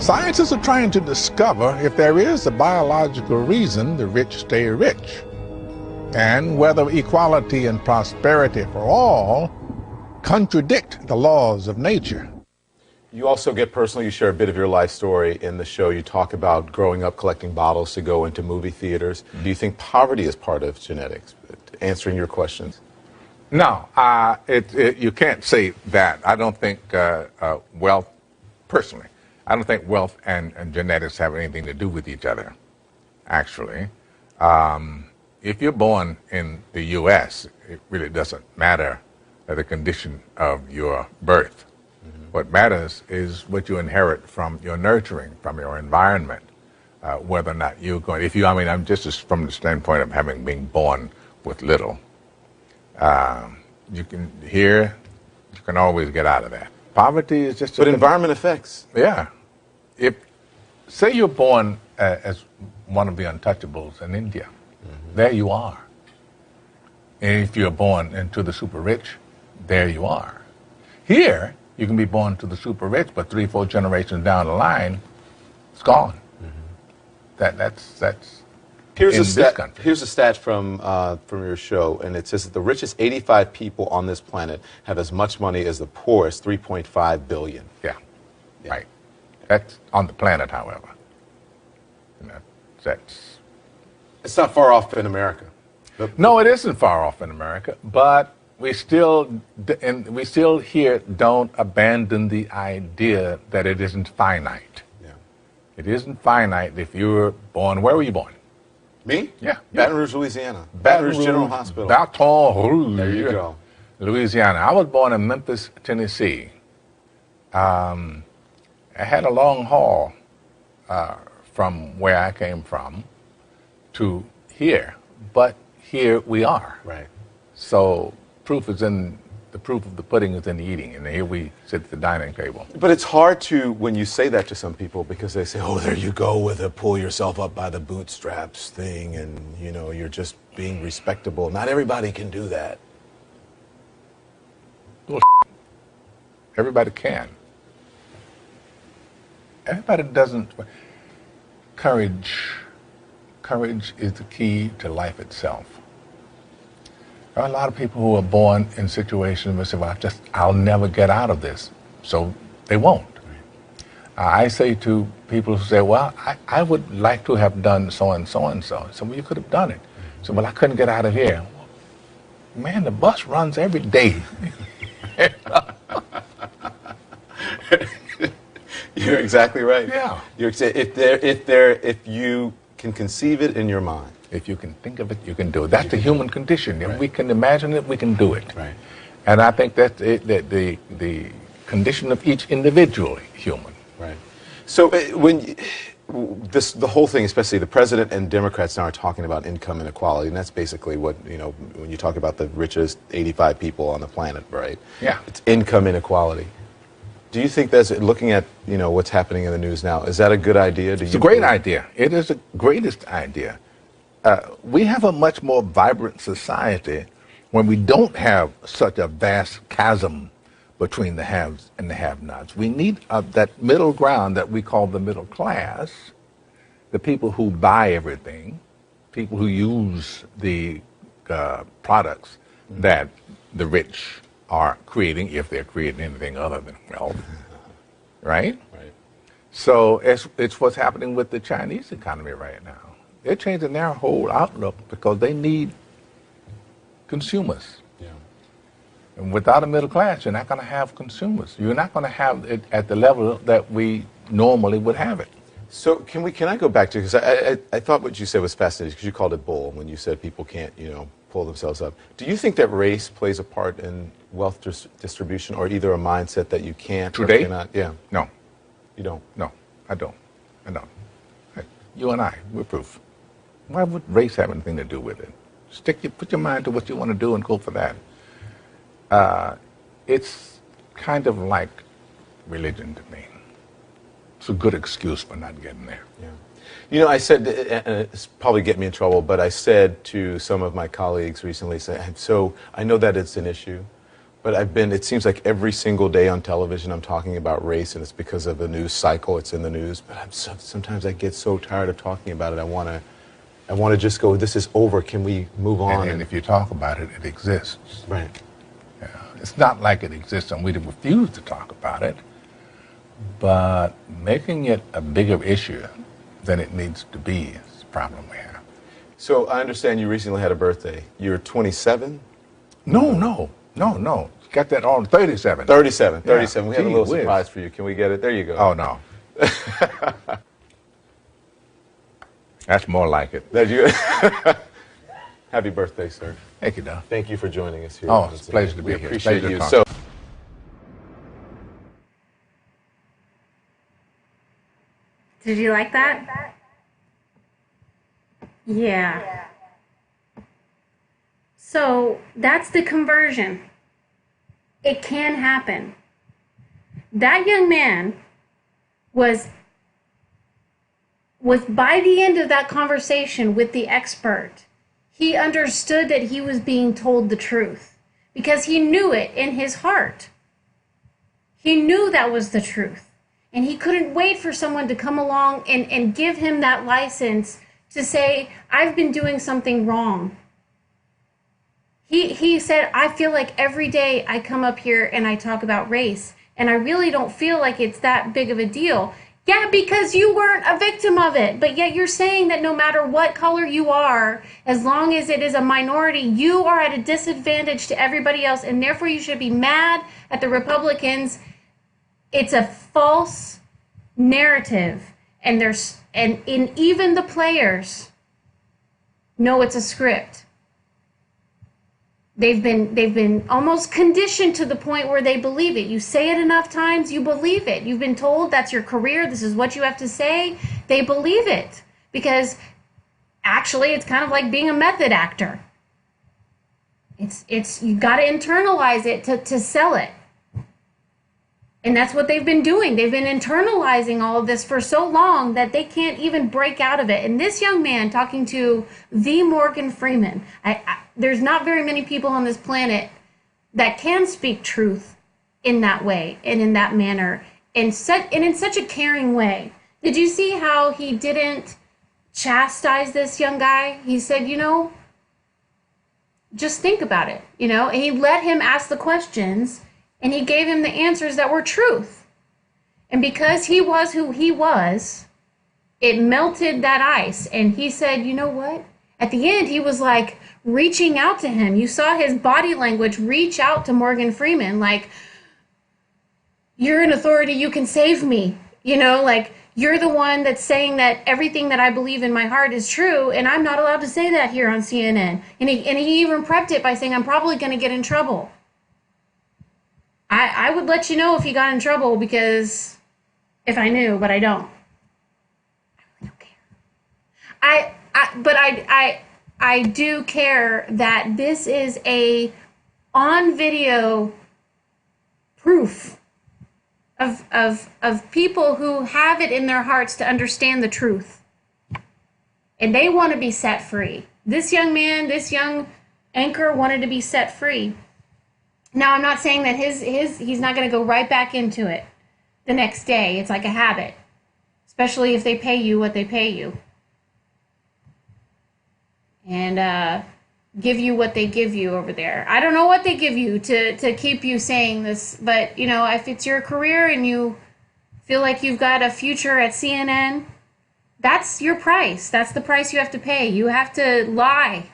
Scientists are trying to discover if there is a biological reason the rich stay rich, and whether equality and prosperity for all contradict the laws of nature. You also get personal. You share a bit of your life story in the show. You talk about growing up collecting bottles to go into movie theaters. Do you think poverty is part of genetics? Answering your questions. No, you can't say that. I don't think wealth, personally, I don't think wealth and genetics have anything to do with each other, actually. If you're born in the U.S., it really doesn't matter the condition of your birth. Mm-hmm. What matters is what you inherit from your nurturing, from your environment, whether or not you're going, I'm just from the standpoint of having been born with little. You can always get out of that. Poverty is just... But environment affects. Yeah. Say you're born as one of the untouchables in India, there you are. And if you're born into the super rich, there you are. Here, you can be born to the super rich, but 3-4 generations down the line, it's gone. That's Here's this country. Here's a stat from your show, and it says that the richest 85 people on this planet have as much money as the poorest 3.5 billion. Yeah, right. That's on the planet, however. That's... It's not far off in America. No, it isn't far off in America, but we still here don't abandon the idea that it isn't finite. Yeah. It isn't finite if you were born... Where were you born? Me? Yeah. Baton Rouge, Louisiana. Baton Rouge General Hospital. Baton Rouge. There you go. Louisiana. I was born in Memphis, Tennessee. I had a long haul from where I came from to here, but here we are. Right. So the proof of the pudding is in the eating, and here we sit at the dining table. But it's hard to, when you say that to some people, because they say, oh, there you go with a pull yourself up by the bootstraps thing, and, you're just being respectable. Not everybody can do that. Well, everybody can. Everybody doesn't. Courage is the key to life itself. There are a lot of people who are born in situations where they say, well, I'll never get out of this. So they won't. I say to people who say, well, I would like to have done so and so and so. So, well, you could have done it. So, well, I couldn't get out of here. Man, the bus runs every day. You're exactly right. Yeah. If you can conceive it in your mind. If you can think of it, you can do it. That's the human condition. If we can imagine it, we can do it. Right. And I think that's the condition of each individual human. Right. So the whole thing, especially the president and Democrats now are talking about income inequality, and that's basically what, when you talk about the richest 85 people on the planet, right? Yeah. It's income inequality. Do you think that's, looking at, what's happening in the news now, is that a good idea? It's a great idea. It is the greatest idea. We have a much more vibrant society when we don't have such a vast chasm between the haves and the have-nots. We need that middle ground that we call the middle class, the people who buy everything, people who use the products that the rich are creating, if they're creating anything other than wealth, right? Right. So it's what's happening with the Chinese economy right now. They're changing their whole outlook because they need consumers. Yeah. And without a middle class, you're not going to have consumers. You're not going to have it at the level that we normally would have it. So can I go back to, because I thought what you said was fascinating, because you called it bull when you said people can't, pull themselves up. Do you think that race plays a part in wealth distribution, or either a mindset that you can't or Today? cannot? Yeah. No, You don't? no, I don't. You and I, we're proof. Why would race have anything to do with it? Put your mind to what you want to do and go for that. It's kind of like religion to me. It's a good excuse for not getting there. Yeah. I said, and it's probably get me in trouble, but I said to some of my colleagues recently, so I know that it's an issue, but it seems like every single day on television I'm talking about race, and it's because of the news cycle, it's in the news, but sometimes I get so tired of talking about it, I want to just go, this is over, can we move on? And if you talk about it, it exists. Right. Yeah. It's not like it exists and we refuse to talk about it, but making it a bigger issue than it needs to be is the problem we have. So I understand you recently had a birthday. You're 27? No. Got that on 37. 37. Yeah. We have a Gee little whiz. surprise for you. Can we get it? There you go. Oh, no. That's more like it. That you. Happy birthday, sir. Thank you, Don. Thank you for joining us here. Oh, it's a pleasure to be We here. appreciate Pleasure to you. talk. So. Did you like that? Yeah. So that's the conversion. It can happen. That young man was by the end of that conversation with the expert, he understood that he was being told the truth because he knew it in his heart. He knew that was the truth. And he couldn't wait for someone to come along and give him that license to say, I've been doing something wrong. He said, I feel like every day I come up here and I talk about race, and I really don't feel like it's that big of a deal. Yeah, because you weren't a victim of it, but yet you're saying that no matter what color you are, as long as it is a minority, you are at a disadvantage to everybody else, and therefore you should be mad at the Republicans. It's a false narrative, and even the players know it's a script. They've been almost conditioned to the point where they believe it. You say it enough times, you believe it. You've been told that's your career, this is what you have to say. They believe it because actually it's kind of like being a method actor. It's you got to internalize it to sell it. And that's what they've been doing. They've been internalizing all of this for so long that they can't even break out of it. And this young man talking to the Morgan Freeman, there's not very many people on this planet that can speak truth in that way and in that manner and in such a caring way. Did you see how he didn't chastise this young guy? He said, just think about it, and he let him ask the questions. And he gave him the answers that were truth. And because he was who he was, it melted that ice. And he said, you know what? At the end, he was like reaching out to him. You saw his body language reach out to Morgan Freeman, like, you're an authority, you can save me. Like, you're the one that's saying that everything that I believe in my heart is true, and I'm not allowed to say that here on CNN. And he even prepped it by saying, I'm probably going to get in trouble. I would let you know if he got in trouble, because if I knew, but I don't. I really don't care. I do care that this is a on video proof of people who have it in their hearts to understand the truth. And they want to be set free. This young man, this young anchor wanted to be set free. Now, I'm not saying that he's not going to go right back into it the next day. It's like a habit, especially if they pay you what they pay you. And give you what they give you over there. I don't know what they give you to keep you saying this, but you know, if it's your career and you feel like you've got a future at CNN, that's your price. That's the price you have to pay. You have to lie.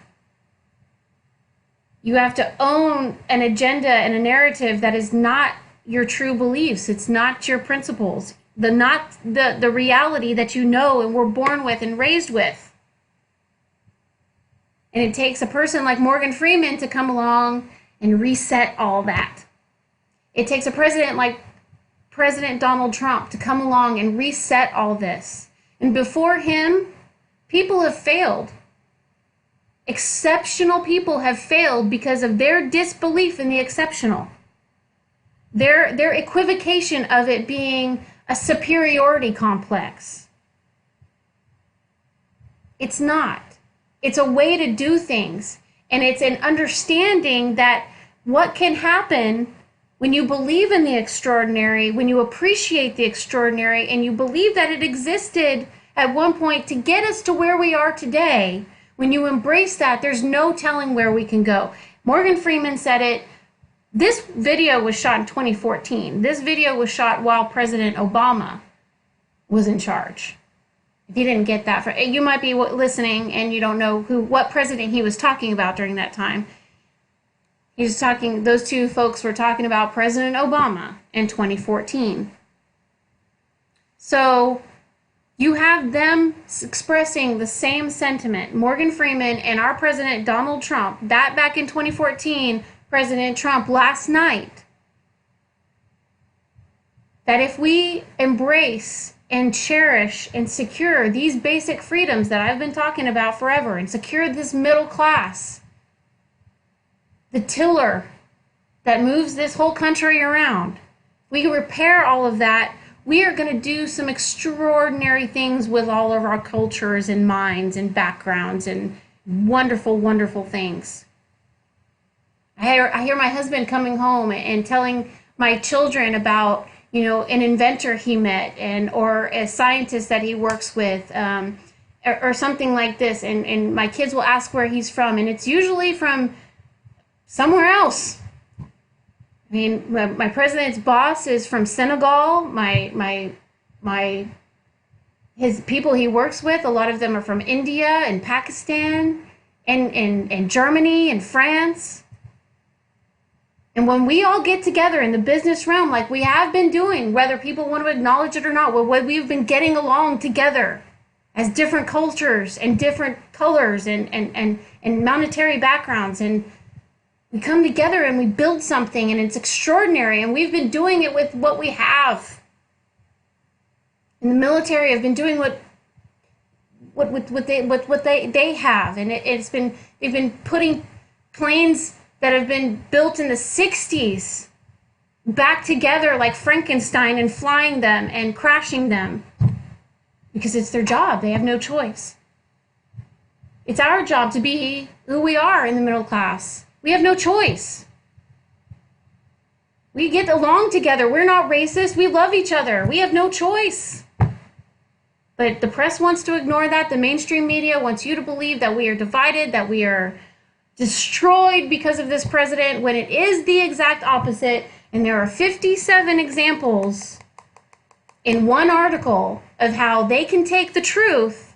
You have to own an agenda and a narrative that is not your true beliefs. It's not your principles. Not the reality that you know and were born with and raised with. And it takes a person like Morgan Freeman to come along and reset all that. It takes a president like President Donald Trump to come along and reset all this. And before him, people have failed. Exceptional people have failed because of their disbelief in the exceptional. Their equivocation of it being a superiority complex. It's not. It's a way to do things. And it's an understanding that what can happen when you believe in the extraordinary, when you appreciate the extraordinary, and you believe that it existed at one point to get us to where we are today, when you embrace that, there's no telling where we can go. Morgan Freeman said it. This video was shot in 2014. This video was shot while President Obama was in charge. If you didn't get that, you might be listening and you don't know what president he was talking about during that time. He was talking, those two folks were talking about President Obama in 2014. So you have them expressing the same sentiment. Morgan Freeman and our president, Donald Trump, that back in 2014, President Trump last night, that if we embrace and cherish and secure these basic freedoms that I've been talking about forever and secure this middle class, the tiller that moves this whole country around, we repair all of that, we are going to do some extraordinary things with all of our cultures and minds and backgrounds and wonderful, wonderful things. I hear my husband coming home and telling my children about, you know, an inventor he met or a scientist that he works with, or something like this. And my kids will ask where he's from, and it's usually from somewhere else. I mean, my president's boss is from Senegal. His people he works with, a lot of them are from India and Pakistan and Germany and France. And when we all get together in the business realm, like we have been doing, whether people want to acknowledge it or not, we've been getting along together as different cultures and different colors and monetary backgrounds. And we come together and we build something, and it's extraordinary. And we've been doing it with what we have. In the military, have been doing what they have, and they've been putting planes that have been built in the 60s back together like Frankenstein and flying them and crashing them because it's their job. They have no choice. It's our job to be who we are in the middle class. We have no choice. We get along together. We're not racist. We love each other. We have no choice. But the press wants to ignore that. The mainstream media wants you to believe that we are divided, that we are destroyed because of this president, when it is the exact opposite. And there are 57 examples in one article of how they can take the truth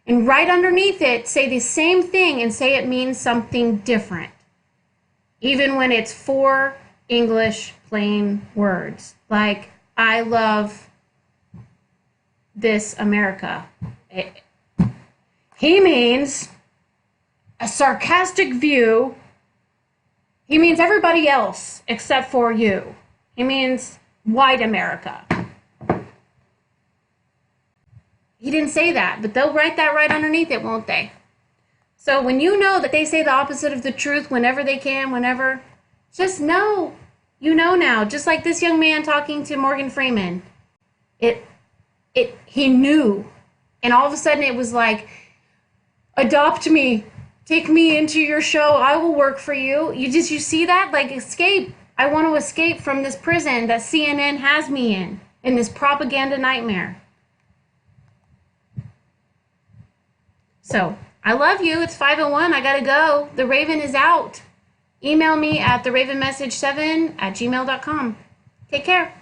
and right underneath it say the same thing and say it means something different, even when it's 4 English plain words like I love this America. He means a sarcastic view. He means everybody else except for you. He means white America. He didn't say that, but they'll write that right underneath it, won't they? So when you know that they say the opposite of the truth whenever they can, whenever, just know, you know now. Just like this young man talking to Morgan Freeman. He knew. And all of a sudden it was like, adopt me. Take me into your show. I will work for you. You see that? Like, escape. I want to escape from this prison that CNN has me in this propaganda nightmare. So I love you. It's 5:01. I gotta go. The Raven is out. Email me at theravenmessage7@gmail.com. Take care.